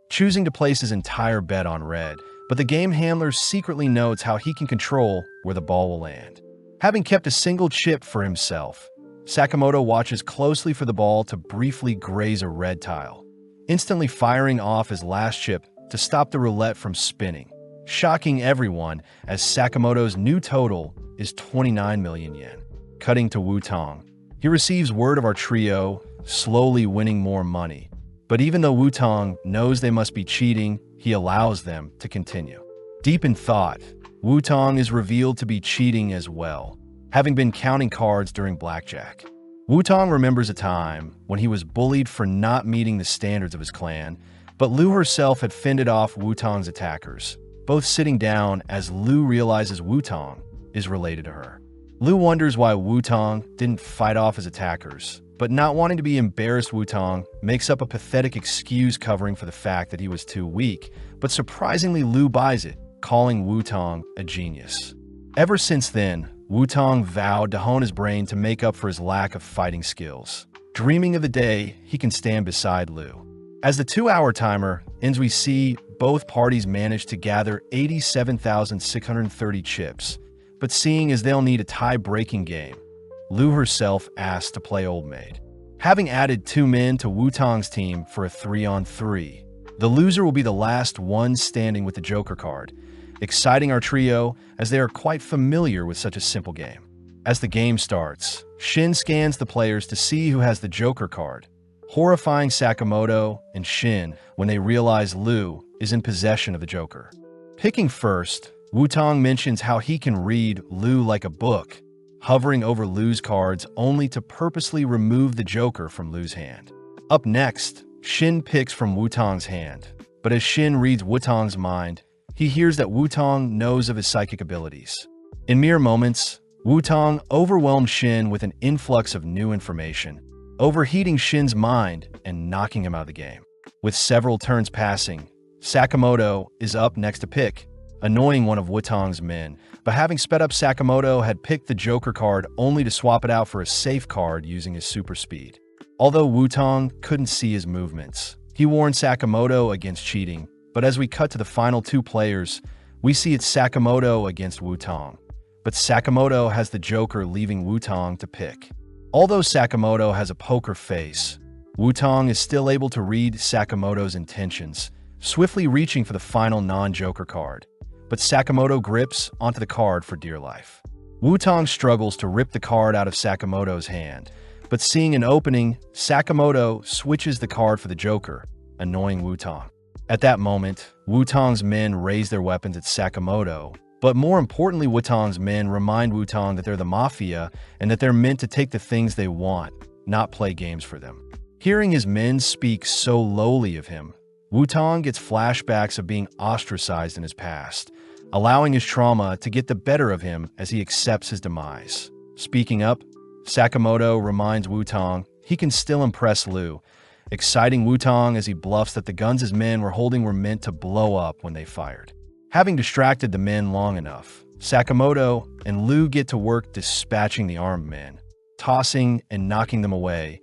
choosing to place his entire bet on red, but the game handler secretly notes how he can control where the ball will land. Having kept a single chip for himself, Sakamoto watches closely for the ball to briefly graze a red tile, instantly firing off his last chip to stop the roulette from spinning, shocking everyone as Sakamoto's new total is 29 million yen. Cutting to Wu-Tong, he receives word of our trio slowly winning more money, but even though Wu-Tong knows they must be cheating, he allows them to continue. Deep in thought, Wu-Tong is revealed to be cheating as well, having been counting cards during blackjack. Wu-Tong remembers a time when he was bullied for not meeting the standards of his clan, but Lu herself had fended off Wu-Tong's attackers, both sitting down as Lu realizes Wu-Tong is related to her. Lu wonders why Wu-Tong didn't fight off his attackers, but not wanting to be embarrassed, Wu-Tong makes up a pathetic excuse covering for the fact that he was too weak, but surprisingly Lu buys it, calling Wu-Tong a genius. Ever since then, Wu-Tong vowed to hone his brain to make up for his lack of fighting skills, dreaming of the day he can stand beside Lu. As the 2-hour timer ends, we see both parties manage to gather 87,630 chips, but seeing as they'll need a tie-breaking game, Lu herself asks to play Old Maid. Having added 2 men to Wu-Tong's team for a 3-on-3, the loser will be the last one standing with the Joker card, exciting our trio as they are quite familiar with such a simple game. As the game starts, Shin scans the players to see who has the Joker card, horrifying Sakamoto and Shin when they realize Lu is in possession of the Joker. Picking first, Wu-Tong mentions how he can read Lu like a book, hovering over Lu's cards only to purposely remove the Joker from Lu's hand. Up next, Shin picks from Wutong's hand, but as Shin reads Wutong's mind, he hears that Wutong knows of his psychic abilities. In mere moments, Wutong overwhelms Shin with an influx of new information, overheating Shin's mind and knocking him out of the game. With several turns passing, Sakamoto is up next to pick, annoying one of Wutong's men, but having sped up, Sakamoto had picked the Joker card only to swap it out for a safe card using his super speed. Although Wutong couldn't see his movements, he warned Sakamoto against cheating, but as we cut to the final two players, we see it's Sakamoto against Wutong. But Sakamoto has the Joker, leaving Wutong to pick. Although Sakamoto has a poker face, Wutong is still able to read Sakamoto's intentions, swiftly reaching for the final non-Joker card. But Sakamoto grips onto the card for dear life. Wutong struggles to rip the card out of Sakamoto's hand, but seeing an opening, Sakamoto switches the card for the Joker, annoying Wutong. At that moment, Wutong's men raise their weapons at Sakamoto, but more importantly, Wutong's men remind Wutong that they're the Mafia and that they're meant to take the things they want, not play games for them. Hearing his men speak so lowly of him, Wutong gets flashbacks of being ostracized in his past, allowing his trauma to get the better of him as he accepts his demise. Speaking up, Sakamoto reminds Wutong he can still impress Lu, exciting Wutong as he bluffs that the guns his men were holding were meant to blow up when they fired. Having distracted the men long enough, Sakamoto and Lu get to work dispatching the armed men, tossing and knocking them away,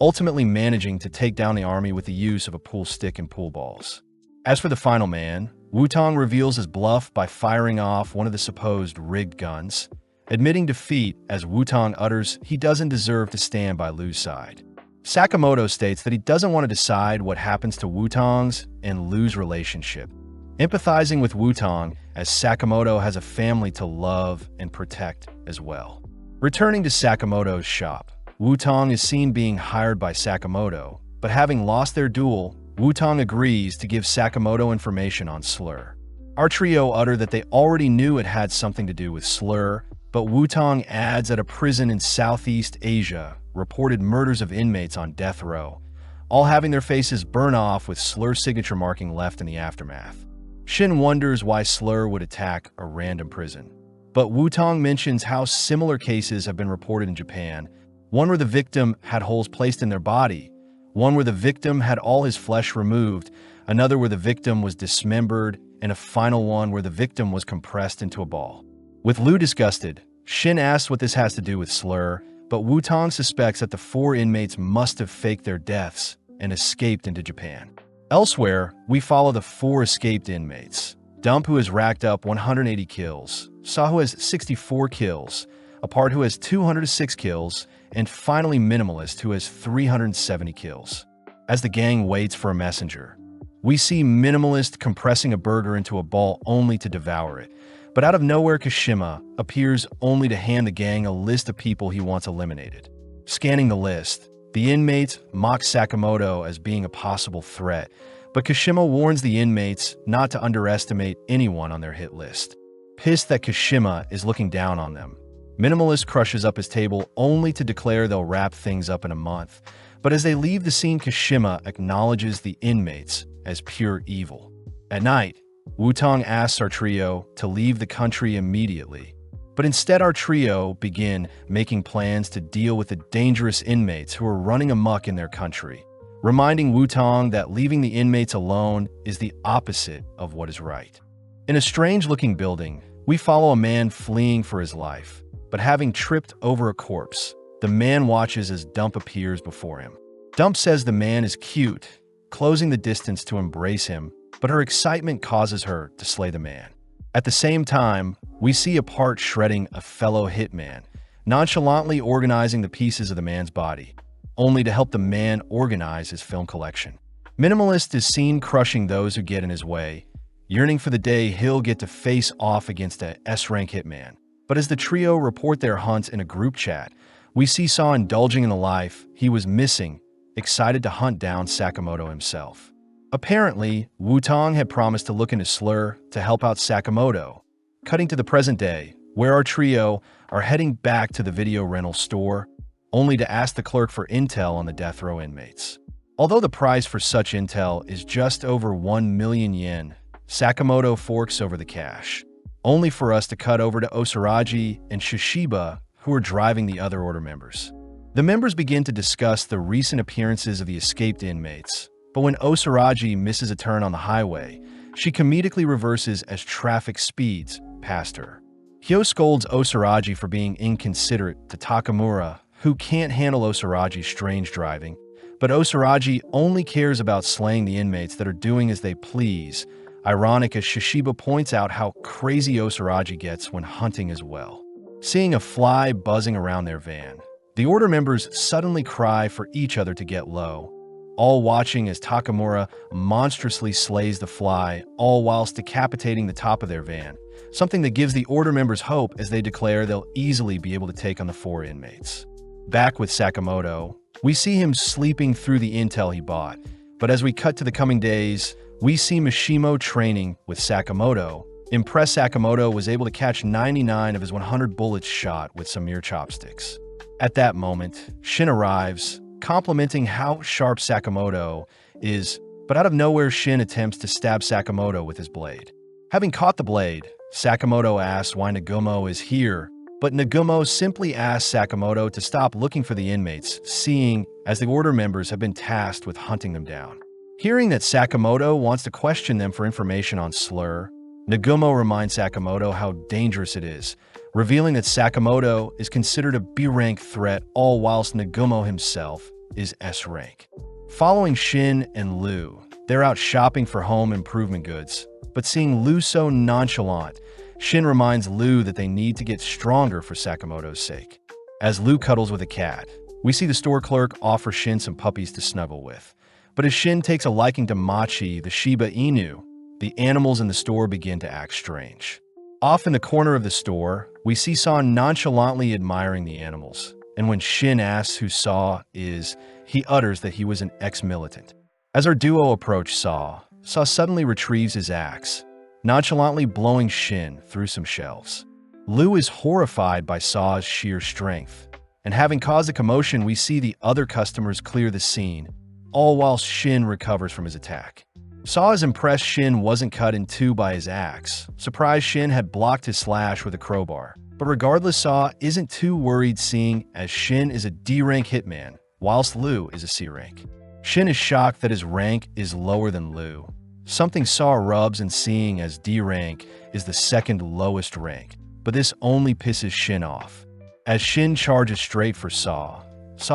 ultimately managing to take down the army with the use of a pool stick and pool balls. As for the final man, Wutong reveals his bluff by firing off one of the supposed rigged guns, admitting defeat as Wutong utters he doesn't deserve to stand by Lu's side. Sakamoto states that he doesn't want to decide what happens to Wutong's and Lu's relationship, empathizing with Wutong as Sakamoto has a family to love and protect as well. Returning to Sakamoto's shop, Wutong is seen being hired by Sakamoto, but having lost their duel, Wutong agrees to give Sakamoto information on Slur. Our trio utter that they already knew it had something to do with Slur, but Wutong adds that a prison in Southeast Asia reported murders of inmates on death row, all having their faces burn off with Slur's signature marking left in the aftermath. Shin wonders why Slur would attack a random prison, but Wutong mentions how similar cases have been reported in Japan, one where the victim had holes placed in their body, one where the victim had all his flesh removed, another where the victim was dismembered, and a final one where the victim was compressed into a ball. With Lu disgusted, Shin asks what this has to do with Slur, but Wutong suspects that the 4 inmates must have faked their deaths and escaped into Japan. Elsewhere, we follow the 4 escaped inmates. Dump, who has racked up 180 kills, Saw, who has 64 kills, Apart, who has 206 kills, and finally Minimalist, who has 370 kills. As the gang waits for a messenger, we see Minimalist compressing a burger into a ball only to devour it. But out of nowhere, Kashima appears only to hand the gang a list of people he wants eliminated. Scanning the list, the inmates mock Sakamoto as being a possible threat, but Kashima warns the inmates not to underestimate anyone on their hit list. Pissed that Kashima is looking down on them, Minimalist crushes up his table only to declare they'll wrap things up in a month. But as they leave the scene, Kashima acknowledges the inmates as pure evil. At night, Wutong asks our trio to leave the country immediately, but instead our trio begin making plans to deal with the dangerous inmates who are running amok in their country, reminding Wutong that leaving the inmates alone is the opposite of what is right. In a strange-looking building, we follow a man fleeing for his life, but having tripped over a corpse, the man watches as Dump appears before him. Dump says the man is cute, closing the distance to embrace him, but her excitement causes her to slay the man. At the same time, we see Apart shredding a fellow hitman, nonchalantly organizing the pieces of the man's body, only to help the man organize his film collection. Minimalist is seen crushing those who get in his way, yearning for the day he'll get to face off against a S-rank hitman. But as the trio report their hunts in a group chat, we see Saw indulging in the life he was missing, excited to hunt down Sakamoto himself. Apparently, Wutong had promised to look into Slur to help out Sakamoto. Cutting to the present day, where our trio are heading back to the video rental store, only to ask the clerk for intel on the death row inmates. Although the price for such intel is just over 1 million yen, Sakamoto forks over the cash, only for us to cut over to Osaragi and Shishiba, who are driving the other order members. The members begin to discuss the recent appearances of the escaped inmates, but when Osaragi misses a turn on the highway, she comedically reverses as traffic speeds past her. Hyo scolds Osaragi for being inconsiderate to Takamura, who can't handle Osaragi's strange driving, but Osaragi only cares about slaying the inmates that are doing as they please, ironic as Shishiba points out how crazy Osaragi gets when hunting as well. Seeing a fly buzzing around their van, the order members suddenly cry for each other to get low, all watching as Takamura monstrously slays the fly, all whilst decapitating the top of their van, something that gives the order members hope as they declare they'll easily be able to take on the 4 inmates. Back with Sakamoto, we see him sleeping through the intel he bought, but as we cut to the coming days, we see Mishimo training with Sakamoto. Impressed Sakamoto was able to catch 99 of his 100 bullets shot with some mere chopsticks. At that moment, Shin arrives, complimenting how sharp Sakamoto is, but out of nowhere Shin attempts to stab Sakamoto with his blade. Having caught the blade, Sakamoto asks why Nagumo is here, but Nagumo simply asks Sakamoto to stop looking for the inmates, seeing as the order members have been tasked with hunting them down. Hearing that Sakamoto wants to question them for information on Slur, Nagumo reminds Sakamoto how dangerous it is, revealing that Sakamoto is considered a B-rank threat, all whilst Nagumo himself is S-rank. Following Shin and Lu, they're out shopping for home improvement goods, but seeing Lu so nonchalant, Shin reminds Lu that they need to get stronger for Sakamoto's sake. As Lu cuddles with a cat, we see the store clerk offer Shin some puppies to snuggle with. But as Shin takes a liking to Machi, the Shiba Inu, the animals in the store begin to act strange. Off in the corner of the store, we see Saw nonchalantly admiring the animals, and when Shin asks who Saw is, he utters that he was an ex-militant. As our duo approach Saw suddenly retrieves his axe, nonchalantly blowing Shin through some shelves. Lu is horrified by Saw's sheer strength, and having caused a commotion, we see the other customers clear the scene, all whilst Shin recovers from his attack. Saw is impressed Shin wasn't cut in two by his axe, surprised Shin had blocked his slash with a crowbar. But regardless, Saw isn't too worried seeing as Shin is a D-rank hitman, whilst Lu is a C-rank. Shin is shocked that his rank is lower than Lu, something Saw rubs in seeing as D-rank is the second lowest rank, but this only pisses Shin off. As Shin charges straight for Saw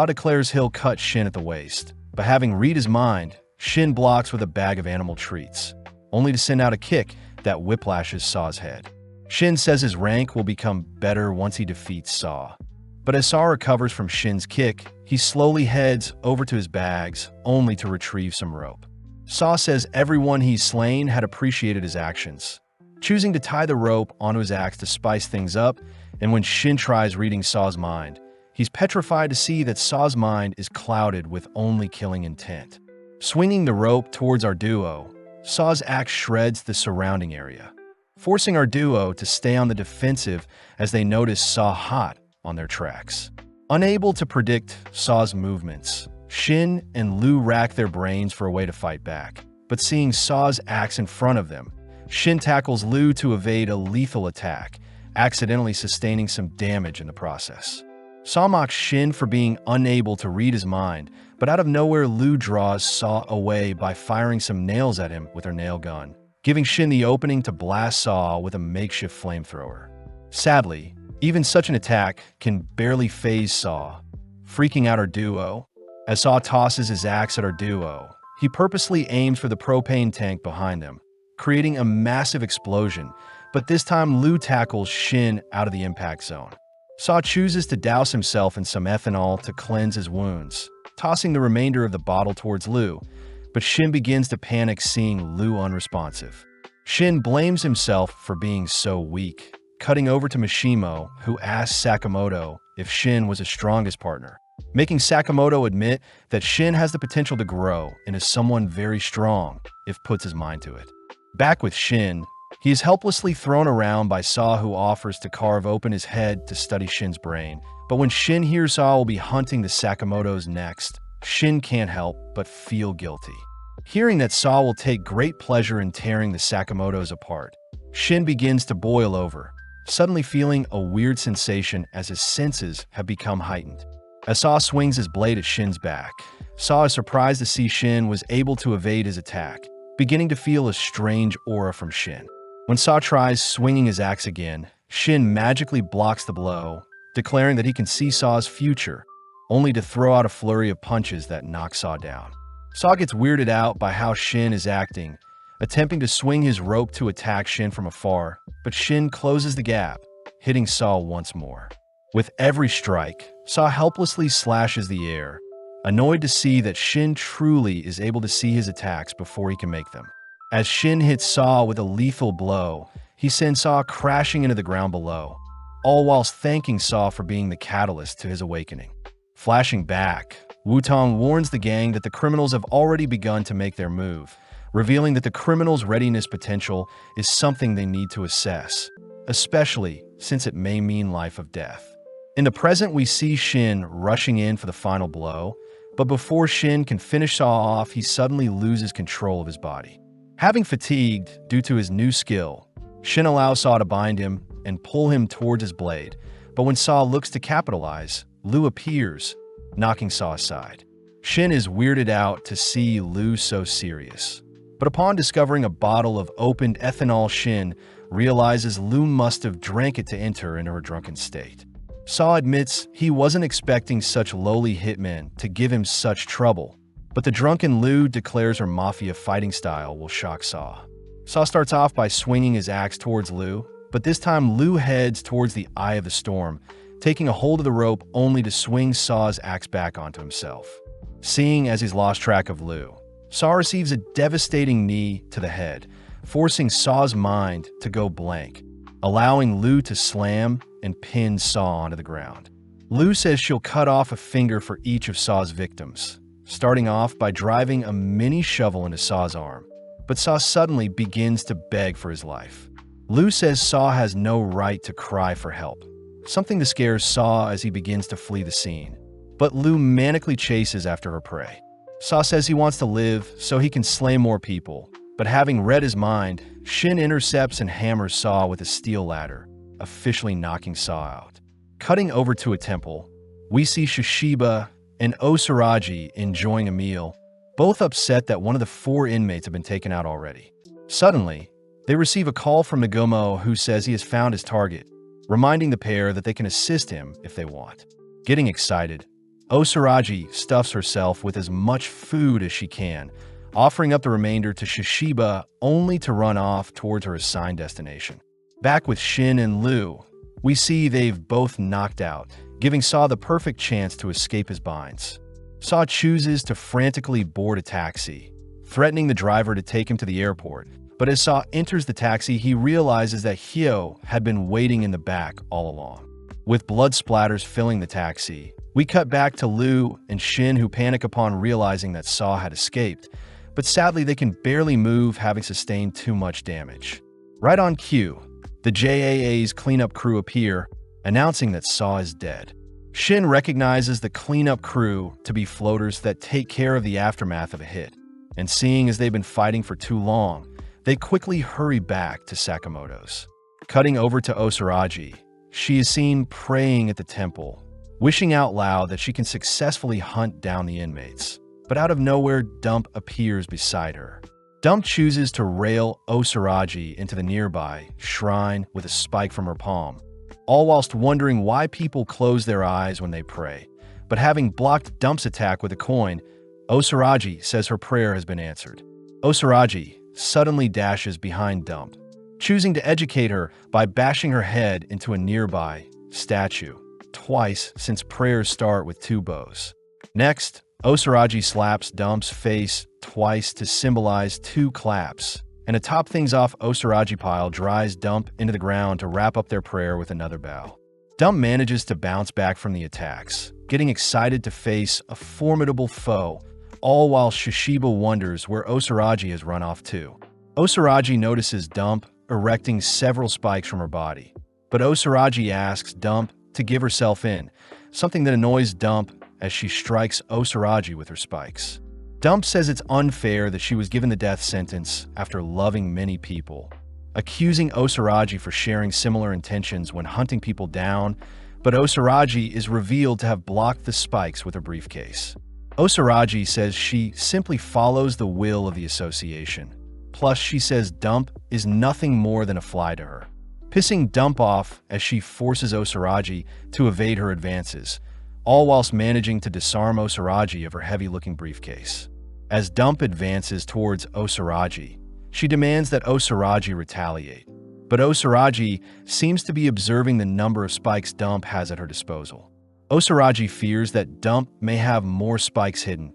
declares he'll cut Shin at the waist, but having read his mind, Shin blocks with a bag of animal treats, only to send out a kick that whiplashes Saw's head. Shin says his rank will become better once he defeats Saw. But as Saw recovers from Shin's kick, he slowly heads over to his bags, only to retrieve some rope. Saw says everyone he's slain had appreciated his actions, choosing to tie the rope onto his axe to spice things up, and when Shin tries reading Saw's mind, he's petrified to see that Saw's mind is clouded with only killing intent. Swinging the rope towards our duo, Saw's axe shreds the surrounding area, forcing our duo to stay on the defensive as they notice Saw hot on their tracks. Unable to predict Saw's movements, Shin and Lu rack their brains for a way to fight back, but seeing Saw's axe in front of them, Shin tackles Lu to evade a lethal attack, accidentally sustaining some damage in the process. Saw mocks Shin for being unable to read his mind, but out of nowhere Lu draws Saw away by firing some nails at him with her nail gun, giving Shin the opening to blast Saw with a makeshift flamethrower. Sadly, even such an attack can barely phase Saw, freaking out our duo. As Saw tosses his axe at our duo, he purposely aims for the propane tank behind them, creating a massive explosion, but this time Lu tackles Shin out of the impact zone. Saw chooses to douse himself in some ethanol to cleanse his wounds, tossing the remainder of the bottle towards Lu, but Shin begins to panic seeing Lu unresponsive. Shin blames himself for being so weak, cutting over to Mishimo, who asks Sakamoto if Shin was his strongest partner, making Sakamoto admit that Shin has the potential to grow and is someone very strong if puts his mind to it. Back with Shin, He is helplessly thrown around by Saw, who offers to carve open his head to study Shin's brain. But when Shin hears Saw will be hunting the Sakamotos next, Shin can't help but feel guilty. Hearing that Saw will take great pleasure in tearing the Sakamotos apart, Shin begins to boil over, suddenly feeling a weird sensation as his senses have become heightened. As Saw swings his blade at Shin's back, Saw is surprised to see Shin was able to evade his attack, beginning to feel a strange aura from Shin. When Saw tries swinging his axe again, Shin magically blocks the blow, declaring that he can see Saw's future, only to throw out a flurry of punches that knock Saw down. Saw gets weirded out by how Shin is acting, attempting to swing his rope to attack Shin from afar, but Shin closes the gap, hitting Saw once more. With every strike, Saw helplessly slashes the air, annoyed to see that Shin truly is able to see his attacks before he can make them. As Shin hits Saw with a lethal blow, he sends Saw crashing into the ground below, all whilst thanking Saw for being the catalyst to his awakening. Flashing back, Wutong warns the gang that the criminals have already begun to make their move, revealing that the criminals' readiness potential is something they need to assess, especially since it may mean life or death. In the present, we see Shin rushing in for the final blow, but before Shin can finish Saw off, he suddenly loses control of his body. Having fatigued due to his new skill, Shin allows Saw to bind him and pull him towards his blade, but when Saw looks to capitalize, Liu appears, knocking Saw aside. Shin is weirded out to see Liu so serious, but upon discovering a bottle of opened ethanol, Shin realizes Liu must have drank it to enter into her drunken state. Saw admits he wasn't expecting such lowly hitmen to give him such trouble, but the drunken Liu declares her mafia fighting style will shock Saw. Saw starts off by swinging his axe towards Liu, but this time Liu heads towards the eye of the storm, taking a hold of the rope only to swing Saw's axe back onto himself. Seeing as he's lost track of Liu, Saw receives a devastating knee to the head, forcing Saw's mind to go blank, allowing Liu to slam and pin Saw onto the ground. Liu says she'll cut off a finger for each of Saw's victims, starting off by driving a mini shovel into Saw's arm, but Saw suddenly begins to beg for his life. Liu says Saw has no right to cry for help, something that scares Saw as he begins to flee the scene. But Liu manically chases after her prey. Saw says he wants to live so he can slay more people, but having read his mind, Shin intercepts and hammers Saw with a steel ladder, officially knocking Saw out. Cutting over to a temple, we see Shishiba and Osaragi enjoying a meal, both upset that one of the 4 inmates have been taken out already. Suddenly, they receive a call from Nagomo, who says he has found his target, reminding the pair that they can assist him if they want. Getting excited, Osaragi stuffs herself with as much food as she can, offering up the remainder to Shishiba only to run off towards her assigned destination. Back with Shin and Liu, we see they've both knocked out, giving Saw the perfect chance to escape his binds. Saw chooses to frantically board a taxi, threatening the driver to take him to the airport, but as Saw enters the taxi, he realizes that Hyo had been waiting in the back all along. With blood splatters filling the taxi, we cut back to Liu and Shin, who panic upon realizing that Saw had escaped, but sadly they can barely move, having sustained too much damage. Right on cue, the JAA's cleanup crew appear, announcing that Saw is dead. Shin recognizes the cleanup crew to be floaters that take care of the aftermath of a hit, and seeing as they've been fighting for too long, they quickly hurry back to Sakamoto's. Cutting over to Osaragi, she is seen praying at the temple, wishing out loud that she can successfully hunt down the inmates. But out of nowhere, Dump appears beside her. Dump chooses to rail Osaragi into the nearby shrine with a spike from her palm, all whilst wondering why people close their eyes when they pray. But having blocked Dump's attack with a coin, Osaragi says her prayer has been answered. Osaragi suddenly dashes behind Dump, choosing to educate her by bashing her head into a nearby statue, twice since prayers start with 2 bows. Next, Osaragi slaps Dump's face twice to symbolize 2 claps, and to top things off, Osaragi pile drives Dump into the ground to wrap up their prayer with another bow. Dump manages to bounce back from the attacks, getting excited to face a formidable foe, all while Shishiba wonders where Osaragi has run off to. Osaragi notices Dump erecting several spikes from her body. But Osaragi asks Dump to give herself in, something that annoys Dump as she strikes Osaragi with her spikes. Dump says it's unfair that she was given the death sentence after loving many people, accusing Osaragi for sharing similar intentions when hunting people down, but Osaragi is revealed to have blocked the spikes with her briefcase. Osaragi says she simply follows the will of the association. Plus, she says Dump is nothing more than a fly to her, pissing Dump off as she forces Osaragi to evade her advances, all whilst managing to disarm Osaragi of her heavy-looking briefcase. As Dump advances towards Osaragi, she demands that Osaragi retaliate, but Osaragi seems to be observing the number of spikes Dump has at her disposal. Osaragi fears that Dump may have more spikes hidden,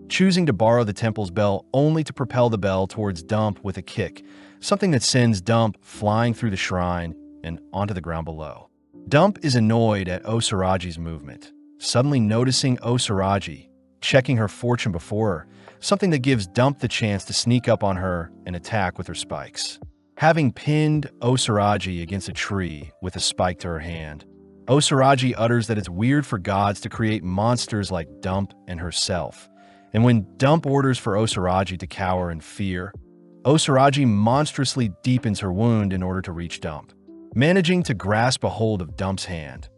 choosing to borrow the temple's bell only to propel the bell towards Dump with a kick, something that sends Dump flying through the shrine and onto the ground below. Dump is annoyed at Osaragi's movement, suddenly noticing Osaragi checking her fortune before her, something that gives Dump the chance to sneak up on her and attack with her spikes. Having pinned Osaragi against a tree with a spike to her hand, Osaragi utters that it's weird for gods to create monsters like Dump and herself, and when Dump orders for Osaragi to cower in fear, Osaragi monstrously deepens her wound in order to reach Dump. Managing to grasp a hold of Dump's hand,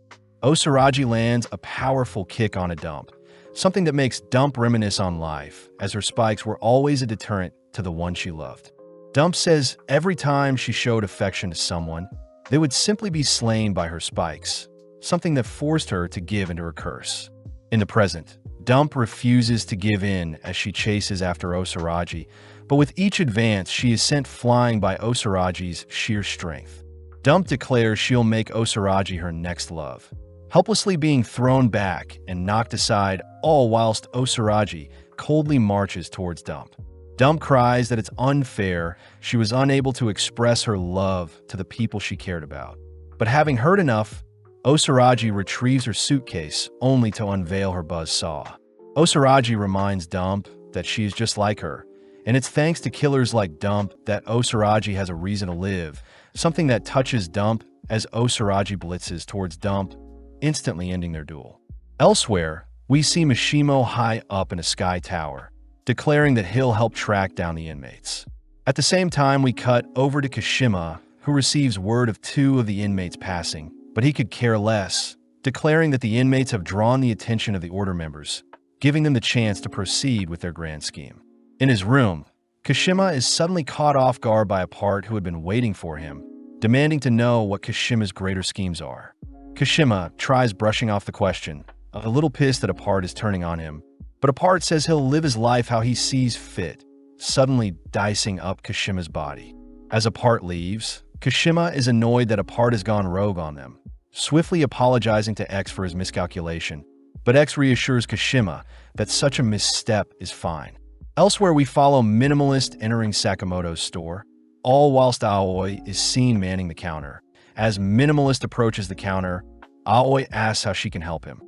Osaragi lands a powerful kick on a Dump, something that makes Dump reminisce on life, as her spikes were always a deterrent to the one she loved. Dump says every time she showed affection to someone, they would simply be slain by her spikes, something that forced her to give into her curse. In the present, Dump refuses to give in as she chases after Osaragi, but with each advance, she is sent flying by Osaragi's sheer strength. Dump declares she'll make Osaragi her next love, helplessly being thrown back and knocked aside, all whilst Osaragi coldly marches towards Dump. Dump cries that it's unfair she was unable to express her love to the people she cared about. But having heard enough, Osaragi retrieves her suitcase only to unveil her buzzsaw. Osaragi reminds Dump that she is just like her, and it's thanks to killers like Dump that Osaragi has a reason to live, something that touches Dump as Osaragi blitzes towards Dump, instantly ending their duel. Elsewhere, we see Mishimo high up in a sky tower, declaring that he'll help track down the inmates. At the same time, we cut over to Kashima, who receives word of 2 of the inmates passing, but he could care less, declaring that the inmates have drawn the attention of the Order members, giving them the chance to proceed with their grand scheme. In his room, Kashima is suddenly caught off guard by a part who had been waiting for him, demanding to know what Kashima's greater schemes are. Kashima tries brushing off the question, a little pissed that a part is turning on him, but a part says he'll live his life how he sees fit, suddenly dicing up Kashima's body. As a part leaves, Kashima is annoyed that a part has gone rogue on them, swiftly apologizing to X for his miscalculation, but X reassures Kashima that such a misstep is fine. Elsewhere, we follow Minimalist entering Sakamoto's store, all whilst Aoi is seen manning the counter. As Minimalist approaches the counter, Aoi asks how she can help him.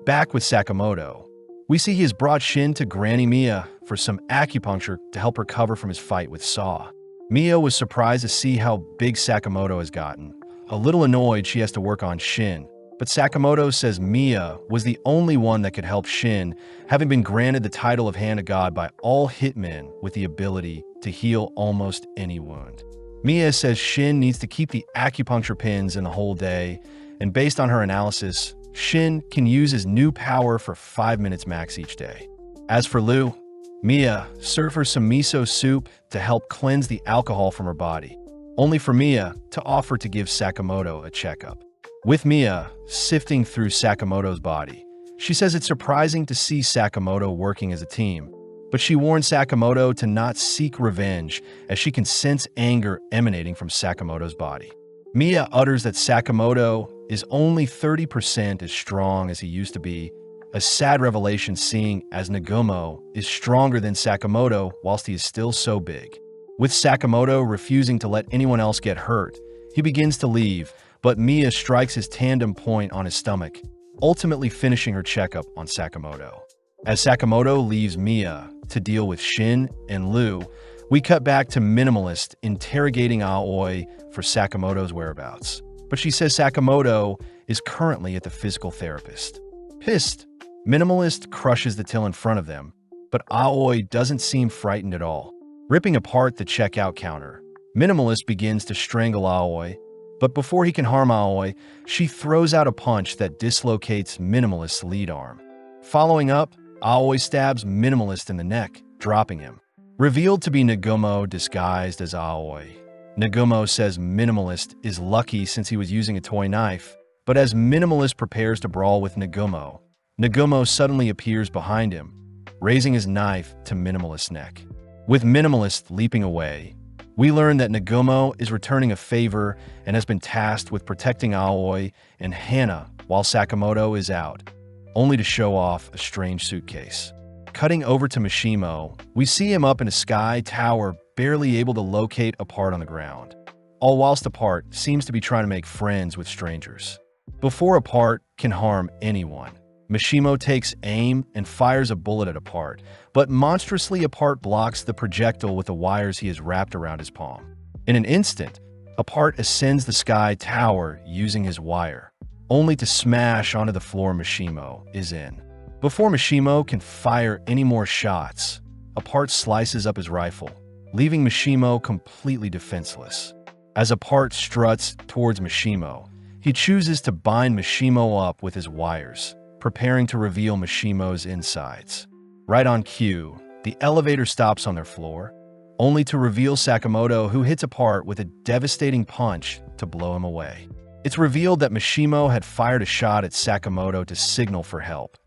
Back with Sakamoto, we see he has brought Shin to Granny Mia for some acupuncture to help recover from his fight with Saw. Mia was surprised to see how big Sakamoto has gotten. A little annoyed she has to work on Shin, but Sakamoto says Mia was the only one that could help Shin, having been granted the title of Hand of God by all hitmen with the ability to heal almost any wound. Mia says Shin needs to keep the acupuncture pins in the whole day, and based on her analysis, Shin can use his new power for 5 minutes max each day. As for Lu, Mia served her some miso soup to help cleanse the alcohol from her body, only for Mia to offer to give Sakamoto a checkup. With Mia sifting through Sakamoto's body, she says it's surprising to see Sakamoto working as a team, but she warns Sakamoto to not seek revenge as she can sense anger emanating from Sakamoto's body. Mia utters that Sakamoto is only 30% as strong as he used to be, a sad revelation seeing as Nagumo is stronger than Sakamoto whilst he is still so big. With Sakamoto refusing to let anyone else get hurt, he begins to leave, but Mia strikes his tandem point on his stomach, ultimately finishing her checkup on Sakamoto. As Sakamoto leaves Mia to deal with Shin and Lu, We cut back to Minimalist interrogating Aoi for Sakamoto's whereabouts, but she says Sakamoto is currently at the physical therapist. Pissed, Minimalist crushes the till in front of them, but Aoi doesn't seem frightened at all. Ripping apart the checkout counter, Minimalist begins to strangle Aoi, but before he can harm Aoi, she throws out a punch that dislocates Minimalist's lead arm. Following up, Aoi stabs Minimalist in the neck, dropping him. Revealed to be Nagumo disguised as Aoi. Nagumo says Minimalist is lucky since he was using a toy knife, but as Minimalist prepares to brawl with Nagumo, Nagumo suddenly appears behind him, raising his knife to Minimalist's neck. With Minimalist leaping away, we learn that Nagumo is returning a favor and has been tasked with protecting Aoi and Hana while Sakamoto is out, only to show off a strange suitcase. Cutting over to Mishimo, we see him up in a sky tower, barely able to locate Apart on the ground, all whilst Apart seems to be trying to make friends with strangers. Before Apart can harm anyone, Mishimo takes aim and fires a bullet at Apart, but monstrously Apart blocks the projectile with the wires he has wrapped around his palm. In an instant, Apart ascends the sky tower using his wire, only to smash onto the floor Mishimo is in. Before Mishimo can fire any more shots, Apart slices up his rifle, leaving Mishimo completely defenseless. As Apart struts towards Mishimo, he chooses to bind Mishimo up with his wires, preparing to reveal Mishimo's insides. Right on cue, the elevator stops on their floor, only to reveal Sakamoto, who hits Apart with a devastating punch to blow him away. It's revealed that Mishimo had fired a shot at Sakamoto to signal for help.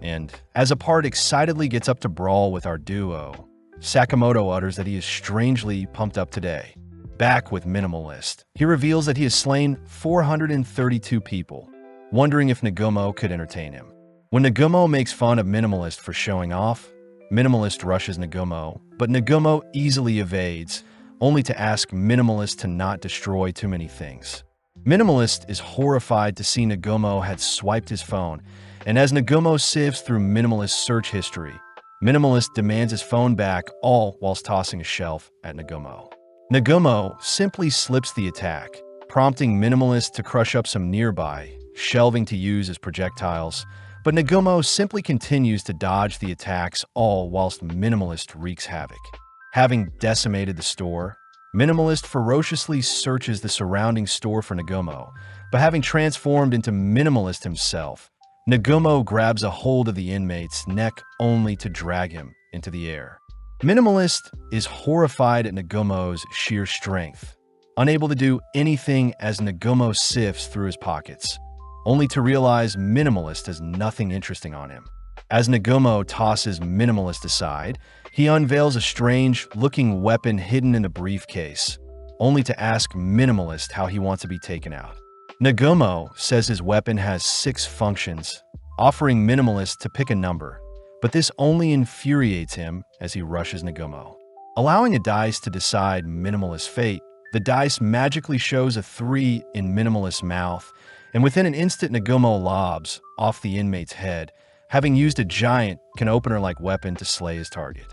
And as Apart excitedly gets up to brawl with our duo, Sakamoto utters that he is strangely pumped up today. Back with Minimalist, he reveals that he has slain 432 people, wondering if Nagumo could entertain him. When Nagumo makes fun of Minimalist for showing off, Minimalist rushes Nagumo, but Nagumo easily evades, only to ask Minimalist to not destroy too many things. Minimalist is horrified to see Nagumo had swiped his phone, and as Nagumo sifts through Minimalist's search history, Minimalist demands his phone back, all whilst tossing a shelf at Nagumo. Nagumo simply slips the attack, prompting Minimalist to crush up some nearby, shelving to use as projectiles, but Nagumo simply continues to dodge the attacks, all whilst Minimalist wreaks havoc. Having decimated the store, Minimalist ferociously searches the surrounding store for Nagumo, but having transformed into Minimalist himself, Nagumo grabs a hold of the inmate's neck only to drag him into the air. Minimalist is horrified at Nagumo's sheer strength, unable to do anything as Nagumo sifts through his pockets, only to realize Minimalist has nothing interesting on him. As Nagumo tosses Minimalist aside, he unveils a strange-looking weapon hidden in the briefcase, only to ask Minimalist how he wants to be taken out. Nagumo says his weapon has 6 functions, offering Minimalist to pick a number, but this only infuriates him as he rushes Nagumo. Allowing a dice to decide Minimalist's fate, the dice magically shows a 3 in Minimalist's mouth, and within an instant Nagumo lobs off the inmate's head, having used a giant can-opener-like weapon to slay his target.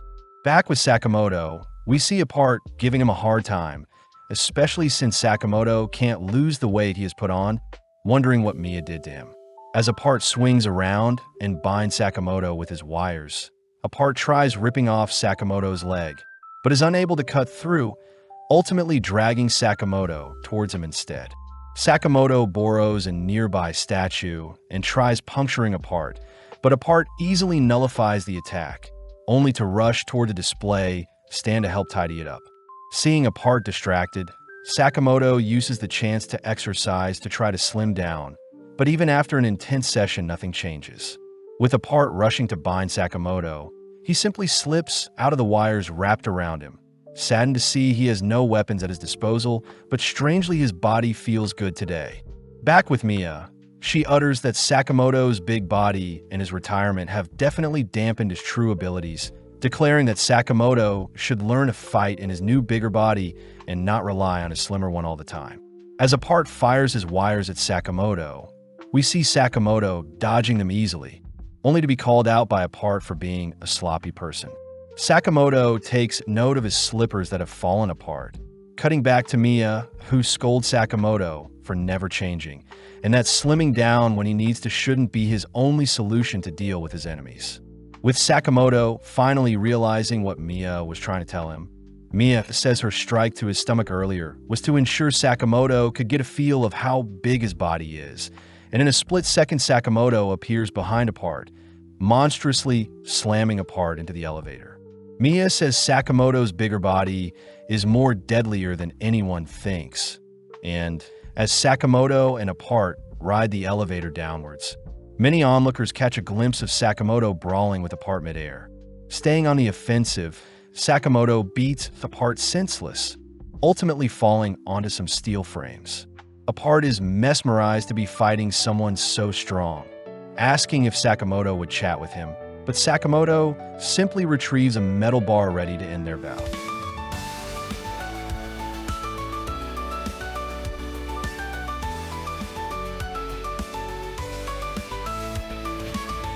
Back with Sakamoto, we see Apart giving him a hard time, especially since Sakamoto can't lose the weight he has put on, wondering what Mia did to him. As Apart swings around and binds Sakamoto with his wires, Apart tries ripping off Sakamoto's leg, but is unable to cut through, ultimately dragging Sakamoto towards him instead. Sakamoto borrows a nearby statue and tries puncturing Apart, but Apart easily nullifies the attack, only to rush toward the display stand to help tidy it up. Seeing Apart distracted, Sakamoto uses the chance to exercise to try to slim down, but even after an intense session, nothing changes. With Apart rushing to bind Sakamoto, he simply slips out of the wires wrapped around him. Saddened to see he has no weapons at his disposal, but strangely his body feels good today. Back with Mia, she utters that Sakamoto's big body and his retirement have definitely dampened his true abilities, declaring that Sakamoto should learn to fight in his new bigger body and not rely on his slimmer one all the time. As Apart fires his wires at Sakamoto, we see Sakamoto dodging them easily, only to be called out by Apart for being a sloppy person. Sakamoto takes note of his slippers that have fallen apart, cutting back to Mia, who scolds Sakamoto for never changing, and that slimming down when he needs to shouldn't be his only solution to deal with his enemies. With Sakamoto finally realizing what Mia was trying to tell him, Mia says her strike to his stomach earlier was to ensure Sakamoto could get a feel of how big his body is, and in a split second Sakamoto appears behind a part, monstrously slamming a part into the elevator. Mia says Sakamoto's bigger body is more deadlier than anyone thinks, and as Sakamoto and a part ride the elevator downwards, many onlookers catch a glimpse of Sakamoto brawling with a part midair. Staying on the offensive, Sakamoto beats the part senseless, ultimately falling onto some steel frames. A part is mesmerized to be fighting someone so strong, asking if Sakamoto would chat with him, but Sakamoto simply retrieves a metal bar ready to end their bout.